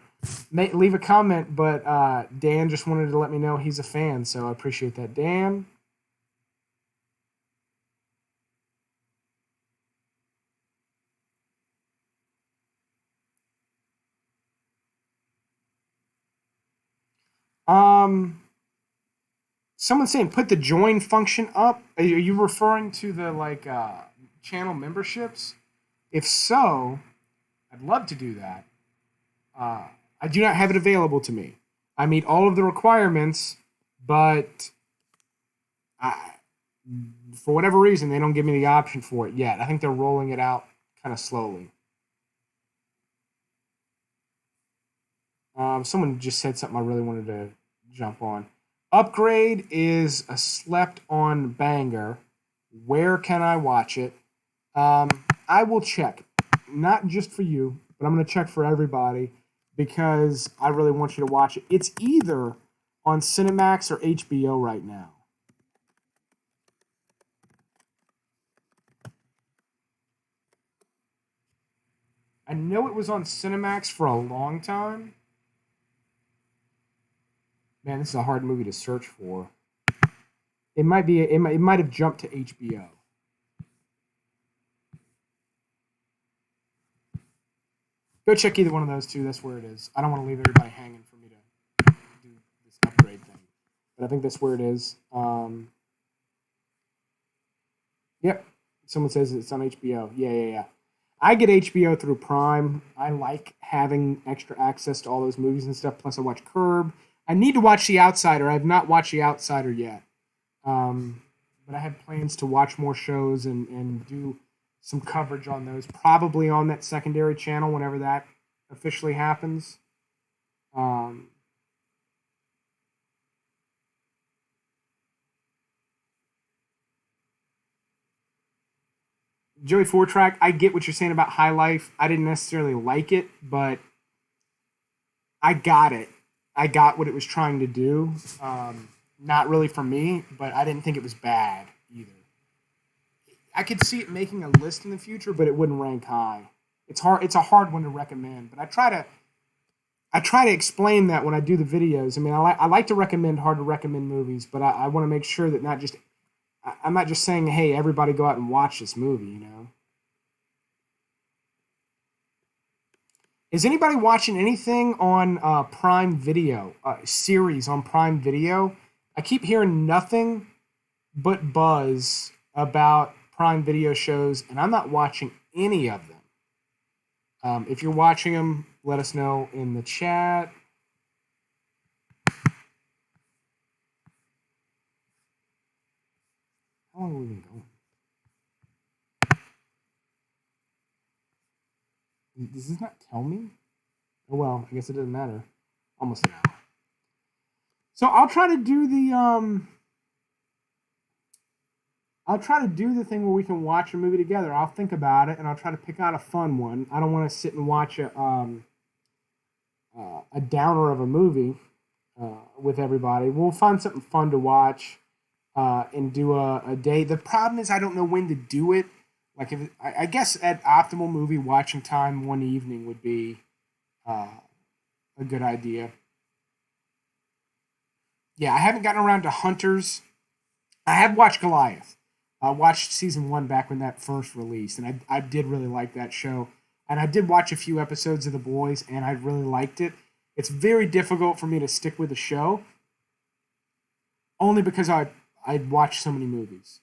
leave a comment, but Dan just wanted to let me know he's a fan, so I appreciate that, Dan. Someone's saying put the join function up. Are you referring to the channel memberships? If so, I'd love to do that. I do not have it available to me. I meet all of the requirements, but for whatever reason, they don't give me the option for it yet. I think they're rolling it out kind of slowly. Someone just said something I really wanted to jump on. Upgrade is a slept-on banger. Where can I watch it? I will check. Not just for you, but I'm going to check for everybody because I really want you to watch it. It's either on Cinemax or HBO right now. I know it was on Cinemax for a long time. Man, this is a hard movie to search for. It might be. It might have jumped to HBO. Go check either one of those two. That's where it is. I don't want to leave everybody hanging for me to do this upgrade thing, but I think that's where it is. Yep. Someone says it's on HBO. Yeah. I get HBO through Prime. I like having extra access to all those movies and stuff. Plus, I watch Curb. I need to watch The Outsider. I have not watched The Outsider yet. But I have plans to watch more shows and do some coverage on those, probably on that secondary channel whenever that officially happens. Joey Four-Track, I get what you're saying about High Life. I didn't necessarily like it, but I got it. I got what it was trying to do. Not really for me, but I didn't think it was bad either. I could see it making a list in the future, but it wouldn't rank high. It's hard. It's a hard one to recommend, but I try to explain that when I do the videos. I mean, I like to recommend hard to recommend movies, but I want to make sure that I'm not just saying, hey, everybody go out and watch this movie. Is anybody watching anything on Prime Video, series on Prime Video? I keep hearing nothing but buzz about Prime Video shows, and I'm not watching any of them. If you're watching them, let us know in the chat. How long have we been going? Does this not tell me? Oh well, I guess it doesn't matter. Almost an hour. So I'll try to do thing where we can watch a movie together. I'll think about it and I'll try to pick out a fun one. I don't want to sit and watch a downer of a movie with everybody. We'll find something fun to watch and do a day. The problem is I don't know when to do it. Like I guess at optimal movie watching time one evening would be a good idea. Yeah, I haven't gotten around to Hunters. I have watched Goliath. I watched season 1 back when that first released, and I did really like that show. And I did watch a few episodes of The Boys, and I really liked it. It's very difficult for me to stick with the show, only because I watched so many movies.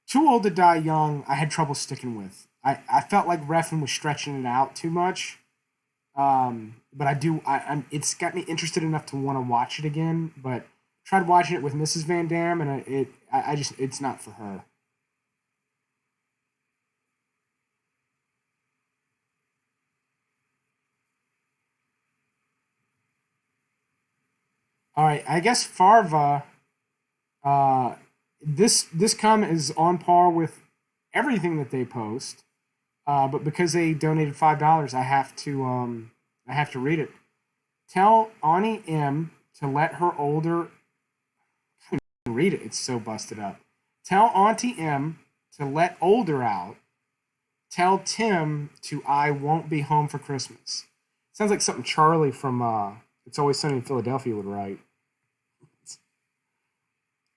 Too Old to Die Young, I had trouble sticking with. I felt like Refn was stretching it out too much. But it's got me interested enough to want to watch it again. But tried watching it with Mrs. Van Dam, and it's not for her. All right, I guess Farva. This comment is on par with everything that they post. But because they donated $5, I have to read it. Tell Ani M to let her older read it. It's so busted up. Tell Auntie M to let older out. Tell Tim to I won't be home for Christmas. Sounds like something Charlie from It's Always Sunny in Philadelphia would write.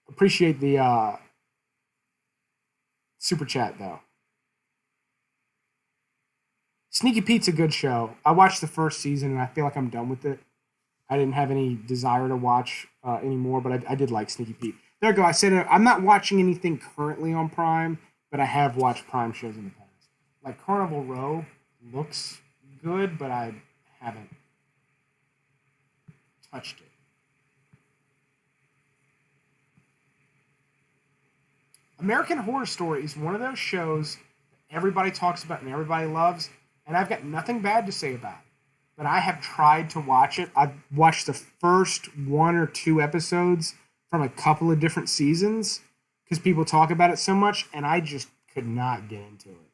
Appreciate the super chat though. Sneaky Pete's a good show. I watched the first season and I feel like I'm done with it. I didn't have any desire to watch anymore, but I did like Sneaky Pete. There we go. I said I'm not watching anything currently on Prime, but I have watched Prime shows in the past. Like Carnival Row looks good, but I haven't touched it. American Horror Story is one of those shows that everybody talks about and everybody loves, and I've got nothing bad to say about it. But I have tried to watch it. I've watched the first 1 or 2 episodes from a couple of different seasons because people talk about it so much, and I just could not get into it.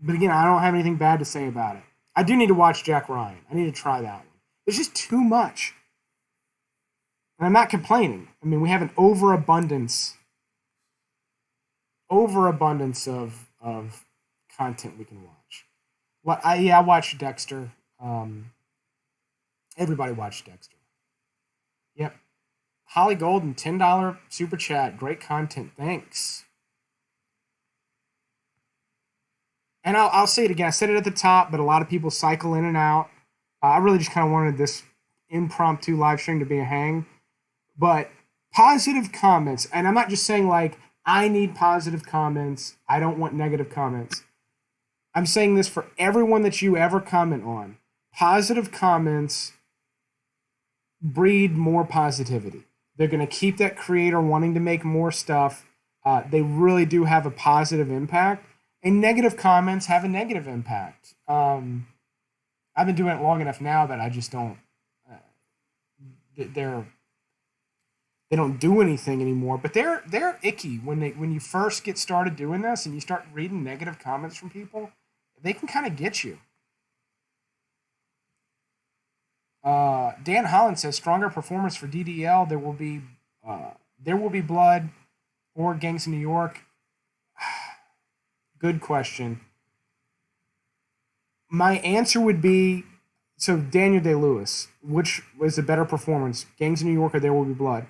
But again, I don't have anything bad to say about it. I do need to watch Jack Ryan. I need to try that one. There's just too much. And I'm not complaining. I mean, we have an overabundance of content we can watch. Well, I watched Dexter. Everybody watched Dexter. Yep. Holly Golden, $10 super chat. Great content. Thanks. And I'll say it again. I said it at the top, but a lot of people cycle in and out. I really just kind of wanted this impromptu live stream to be a hang. But positive comments, and I'm not just saying like, I need positive comments. I don't want negative comments. I'm saying this for everyone that you ever comment on. Positive comments breed more positivity. They're going to keep that creator wanting to make more stuff. They really do have a positive impact. And negative comments have a negative impact. I've been doing it long enough now that I just don't. They don't do anything anymore. But they're icky when you first get started doing this and you start reading negative comments from people. They can kind of get you. Dan Holland says stronger performance for DDL. There will be blood or Gangs of New York. Good question. My answer would be so Daniel Day Lewis. Which was a better performance, Gangs of New York or There Will Be Blood?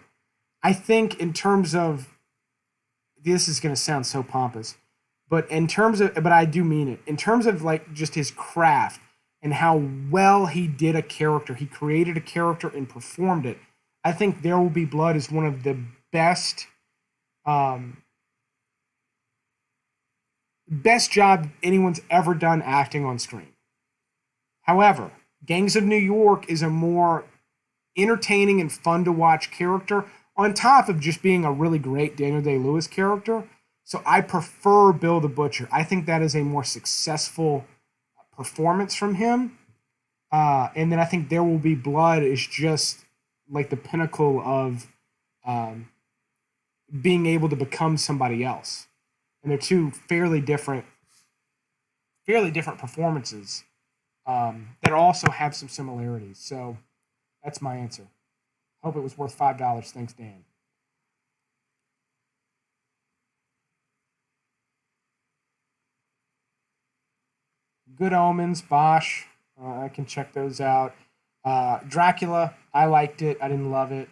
I think in terms of this is going to sound so pompous, but I do mean it. In terms of like just his craft and how well he did a character, he created a character and performed it. I think There Will Be Blood is one of the best, um, best job anyone's ever done acting on screen. However, Gangs of New York is a more entertaining and fun to watch character on top of just being a really great Daniel Day-Lewis character. So I prefer Bill the Butcher. I think that is a more successful performance from him. And then I think There Will Be Blood is just like the pinnacle of um, being able to become somebody else. And they're two fairly different performances that also have some similarities. So that's my answer. Hope it was worth $5. Thanks, Dan. Good Omens, Bosch. I can check those out. Dracula, I liked it. I didn't love it.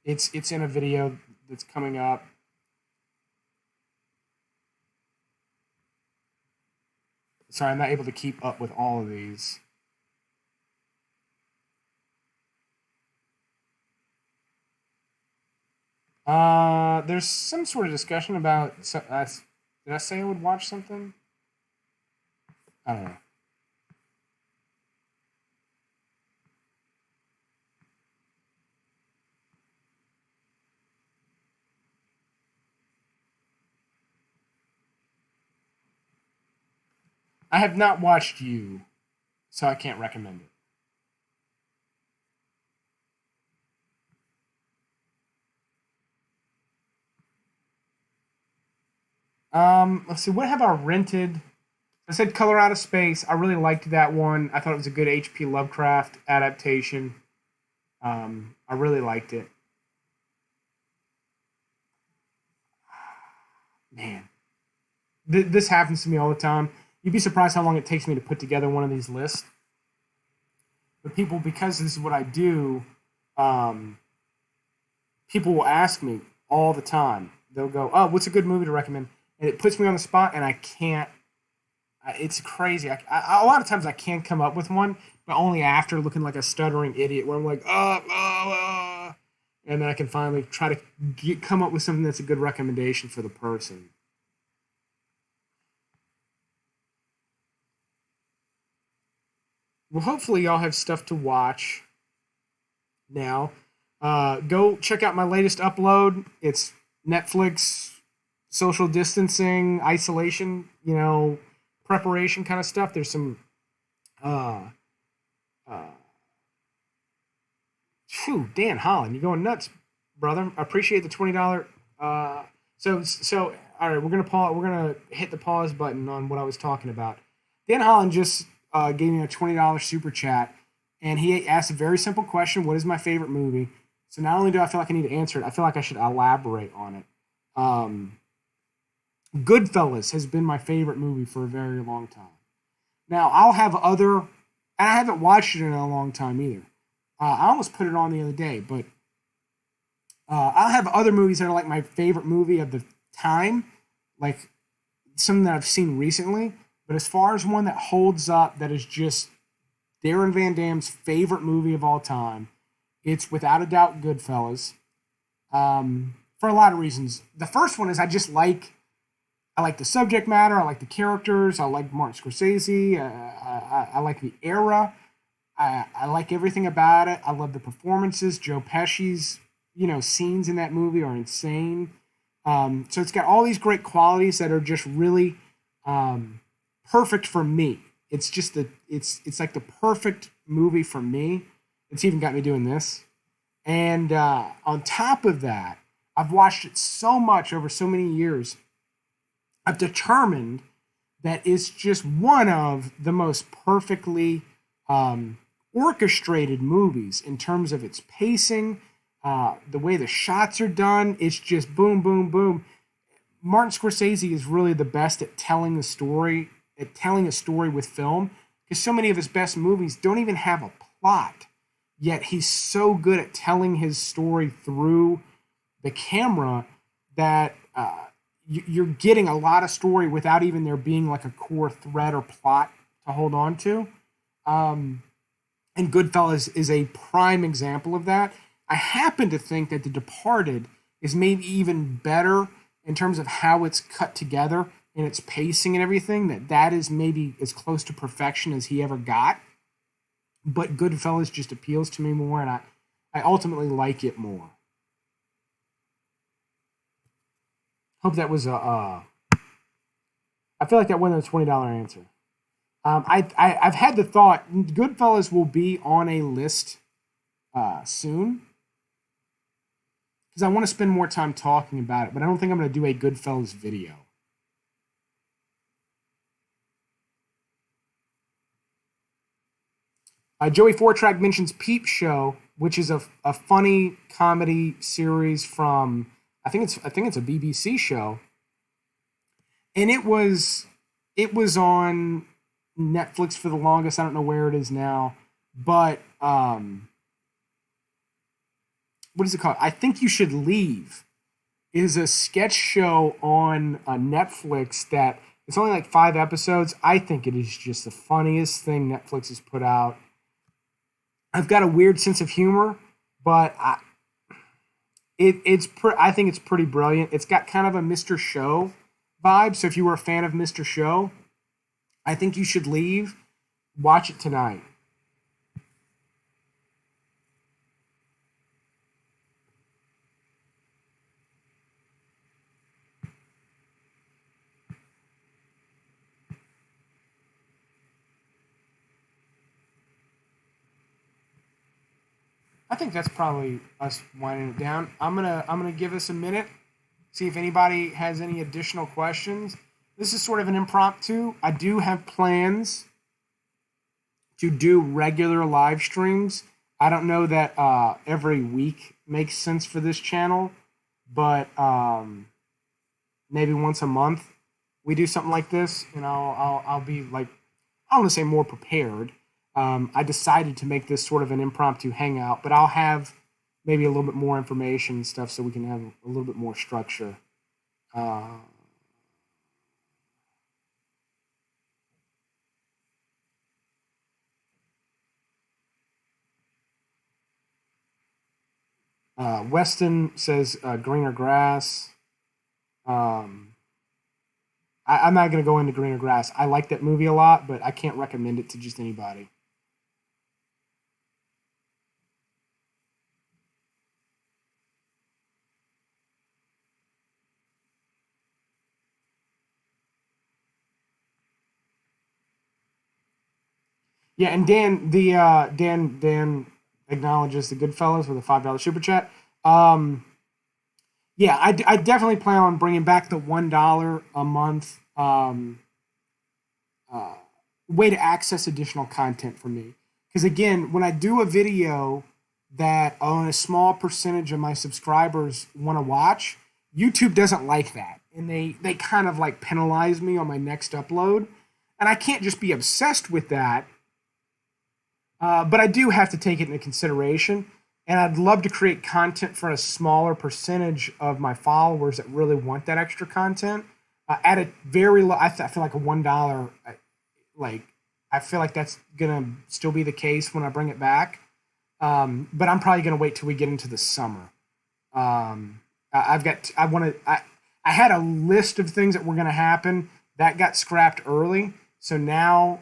It's in a video that's coming up. Sorry, I'm not able to keep up with all of these. There's some sort of discussion about. Did I say I would watch something? I don't know. I have not watched You, so I can't recommend it. Let's see. What have I rented? I said Color Out of Space. I really liked that one. I thought it was a good H.P. Lovecraft adaptation. I really liked it. Man, this happens to me all the time. You'd be surprised how long it takes me to put together one of these lists. But people, because this is what I do, um, people will ask me all the time. They'll go, "Oh, what's a good movie to recommend?" And it puts me on the spot, and I can't. It's crazy. A lot of times I can't come up with one, but only after looking like a stuttering idiot, where I'm like, and then I can finally try to come up with something that's a good recommendation for the person. Well, hopefully y'all have stuff to watch now. Go check out my latest upload. It's Netflix, social distancing, isolation, preparation kind of stuff. There's some, uh, uh, Dan Holland, you going nuts, brother. I appreciate the $20. So, all right, we're gonna pause. We're gonna hit the pause button on what I was talking about. Dan Holland just gave me a $20 super chat, and he asked a very simple question: "What is my favorite movie?" So not only do I feel like I need to answer it, I feel like I should elaborate on it. Um, Goodfellas has been my favorite movie for a very long time. Now I'll have other, and I haven't watched it in a long time either. I almost put it on the other day, but I'll have other movies that are like my favorite movie of the time, like something that I've seen recently. But as far as one that holds up, that is just Darren Van Dam's favorite movie of all time, it's without a doubt Goodfellas. For a lot of reasons. The first one is I like the subject matter, I like the characters, I like Martin Scorsese, I like the era, I like everything about it. I love the performances. Joe Pesci's scenes in that movie are insane. So it's got all these great qualities that are just really perfect for me. It's like the perfect movie for me. It's even got me doing this. And on top of that, I've watched it so much over so many years. I've determined that it's just one of the most perfectly orchestrated movies in terms of its pacing, the way the shots are done. It's just boom, boom, boom. Martin Scorsese is really the best at telling a story with film, because so many of his best movies don't even have a plot, yet he's so good at telling his story through the camera that you're getting a lot of story without even there being like a core thread or plot to hold on to. And Goodfellas is a prime example of that. I happen to think that The Departed is maybe even better in terms of how it's cut together and its pacing and everything, that is maybe as close to perfection as he ever got. But Goodfellas just appeals to me more, and I ultimately like it more. Hope that was I feel like that went a $20 answer. I've had the thought Goodfellas will be on a list soon, because I want to spend more time talking about it, but I don't think I'm going to do a Goodfellas video. Joey Fourtrack mentions Peep Show, which is a funny comedy series from I think it's a BBC show, and it was on Netflix for the longest. I don't know where it is now, but what is it called? I Think You Should Leave is a sketch show on Netflix that it's only like 5 episodes. I think it is just the funniest thing Netflix has put out. I've got a weird sense of humor, but I think it's pretty brilliant. It's got kind of a Mr. Show vibe. So if you were a fan of Mr. Show, I Think You Should Leave. Watch it tonight. I think that's probably us winding it down. I'm gonna give us a minute, see if anybody has any additional questions. This is sort of an impromptu. I do have plans to do regular live streams. I don't know that every week makes sense for this channel, but maybe once a month we do something like this, and I'll be like, I don't want to say more prepared. I decided to make this sort of an impromptu hangout, but I'll have maybe a little bit more information and stuff so we can have a little bit more structure. Weston says greener grass. I'm not going to go into greener grass. I like that movie a lot, but I can't recommend it to just anybody. Yeah, and Dan acknowledges the Goodfellas with a $5 super chat. Yeah, I definitely plan on bringing back the $1 a month way to access additional content for me. Because again, when I do a video that only a small percentage of my subscribers want to watch, YouTube doesn't like that, and they kind of like penalize me on my next upload, and I can't just be obsessed with that. But I do have to take it into consideration, and I'd love to create content for a smaller percentage of my followers that really want that extra content. At a very low, I feel like a $1, I feel like that's gonna still be the case when I bring it back. But I'm probably gonna wait till we get into the summer. I had a list of things that were gonna happen that got scrapped early, so now.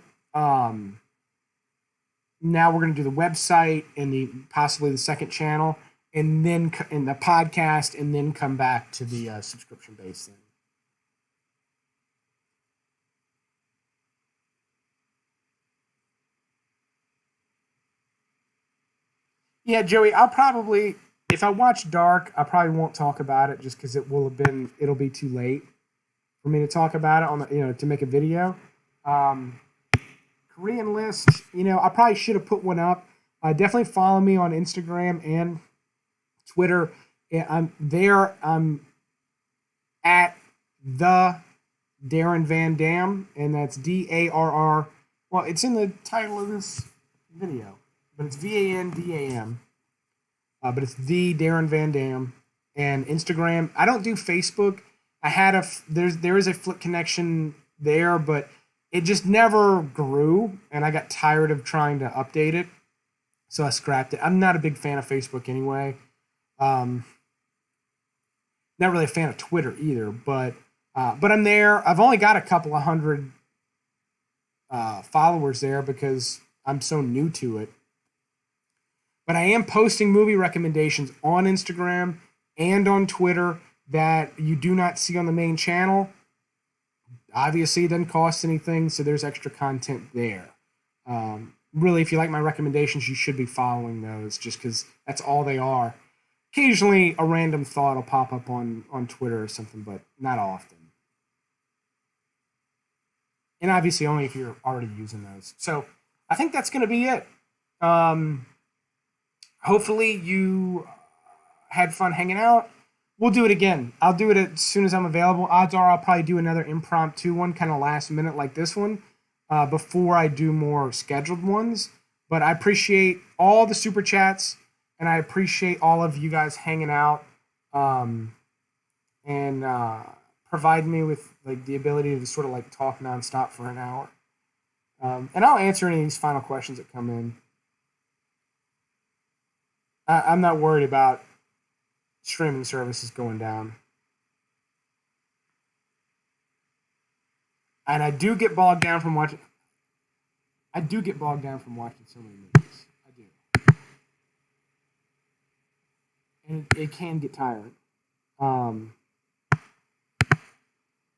Now we're going to do the website and possibly the second channel, and then in the podcast, and then come back to the subscription-based thing. Yeah, Joey, if I watch Dark, I probably won't talk about it just because it'll be too late for me to talk about it to make a video. Korean list, I probably should have put one up. Definitely follow me on Instagram and Twitter. I'm there. I'm at the Darren Van Dam, and that's DARR. Well, it's in the title of this video, but it's VANDAM. But it's the Darren Van Dam, and Instagram. I don't do Facebook. I had there is a Flick connection there, but it just never grew, and I got tired of trying to update it, so I scrapped it. I'm not a big fan of Facebook anyway. Not really a fan of Twitter either, but I'm there. I've only got a couple of hundred followers there because I'm so new to it. But I am posting movie recommendations on Instagram and on Twitter that you do not see on the main channel. Obviously, it doesn't cost anything, so there's extra content there. Really, if you like my recommendations, you should be following those just because that's all they are. Occasionally, a random thought will pop up on Twitter or something, but not often. And obviously, only if you're already using those. So I think that's going to be it. Hopefully, you had fun hanging out. We'll do it again. I'll do it as soon as I'm available. Odds are I'll probably do another impromptu one, kind of last minute like this one, before I do more scheduled ones. But I appreciate all the super chats, and I appreciate all of you guys hanging out and providing me with like the ability to sort of like talk nonstop for an hour. And I'll answer any of these final questions that come in. I'm not worried about streaming services going down. And I do get bogged down from watching so many movies. I do. And it can get tiring.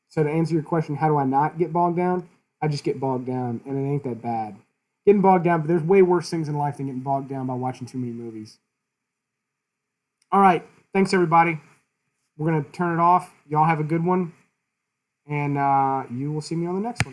So to answer your question, how do I not get bogged down? I just get bogged down, and it ain't that bad. Getting bogged down, but there's way worse things in life than getting bogged down by watching too many movies. All right. Thanks, everybody. We're going to turn it off. Y'all have a good one. And you will see me on the next one.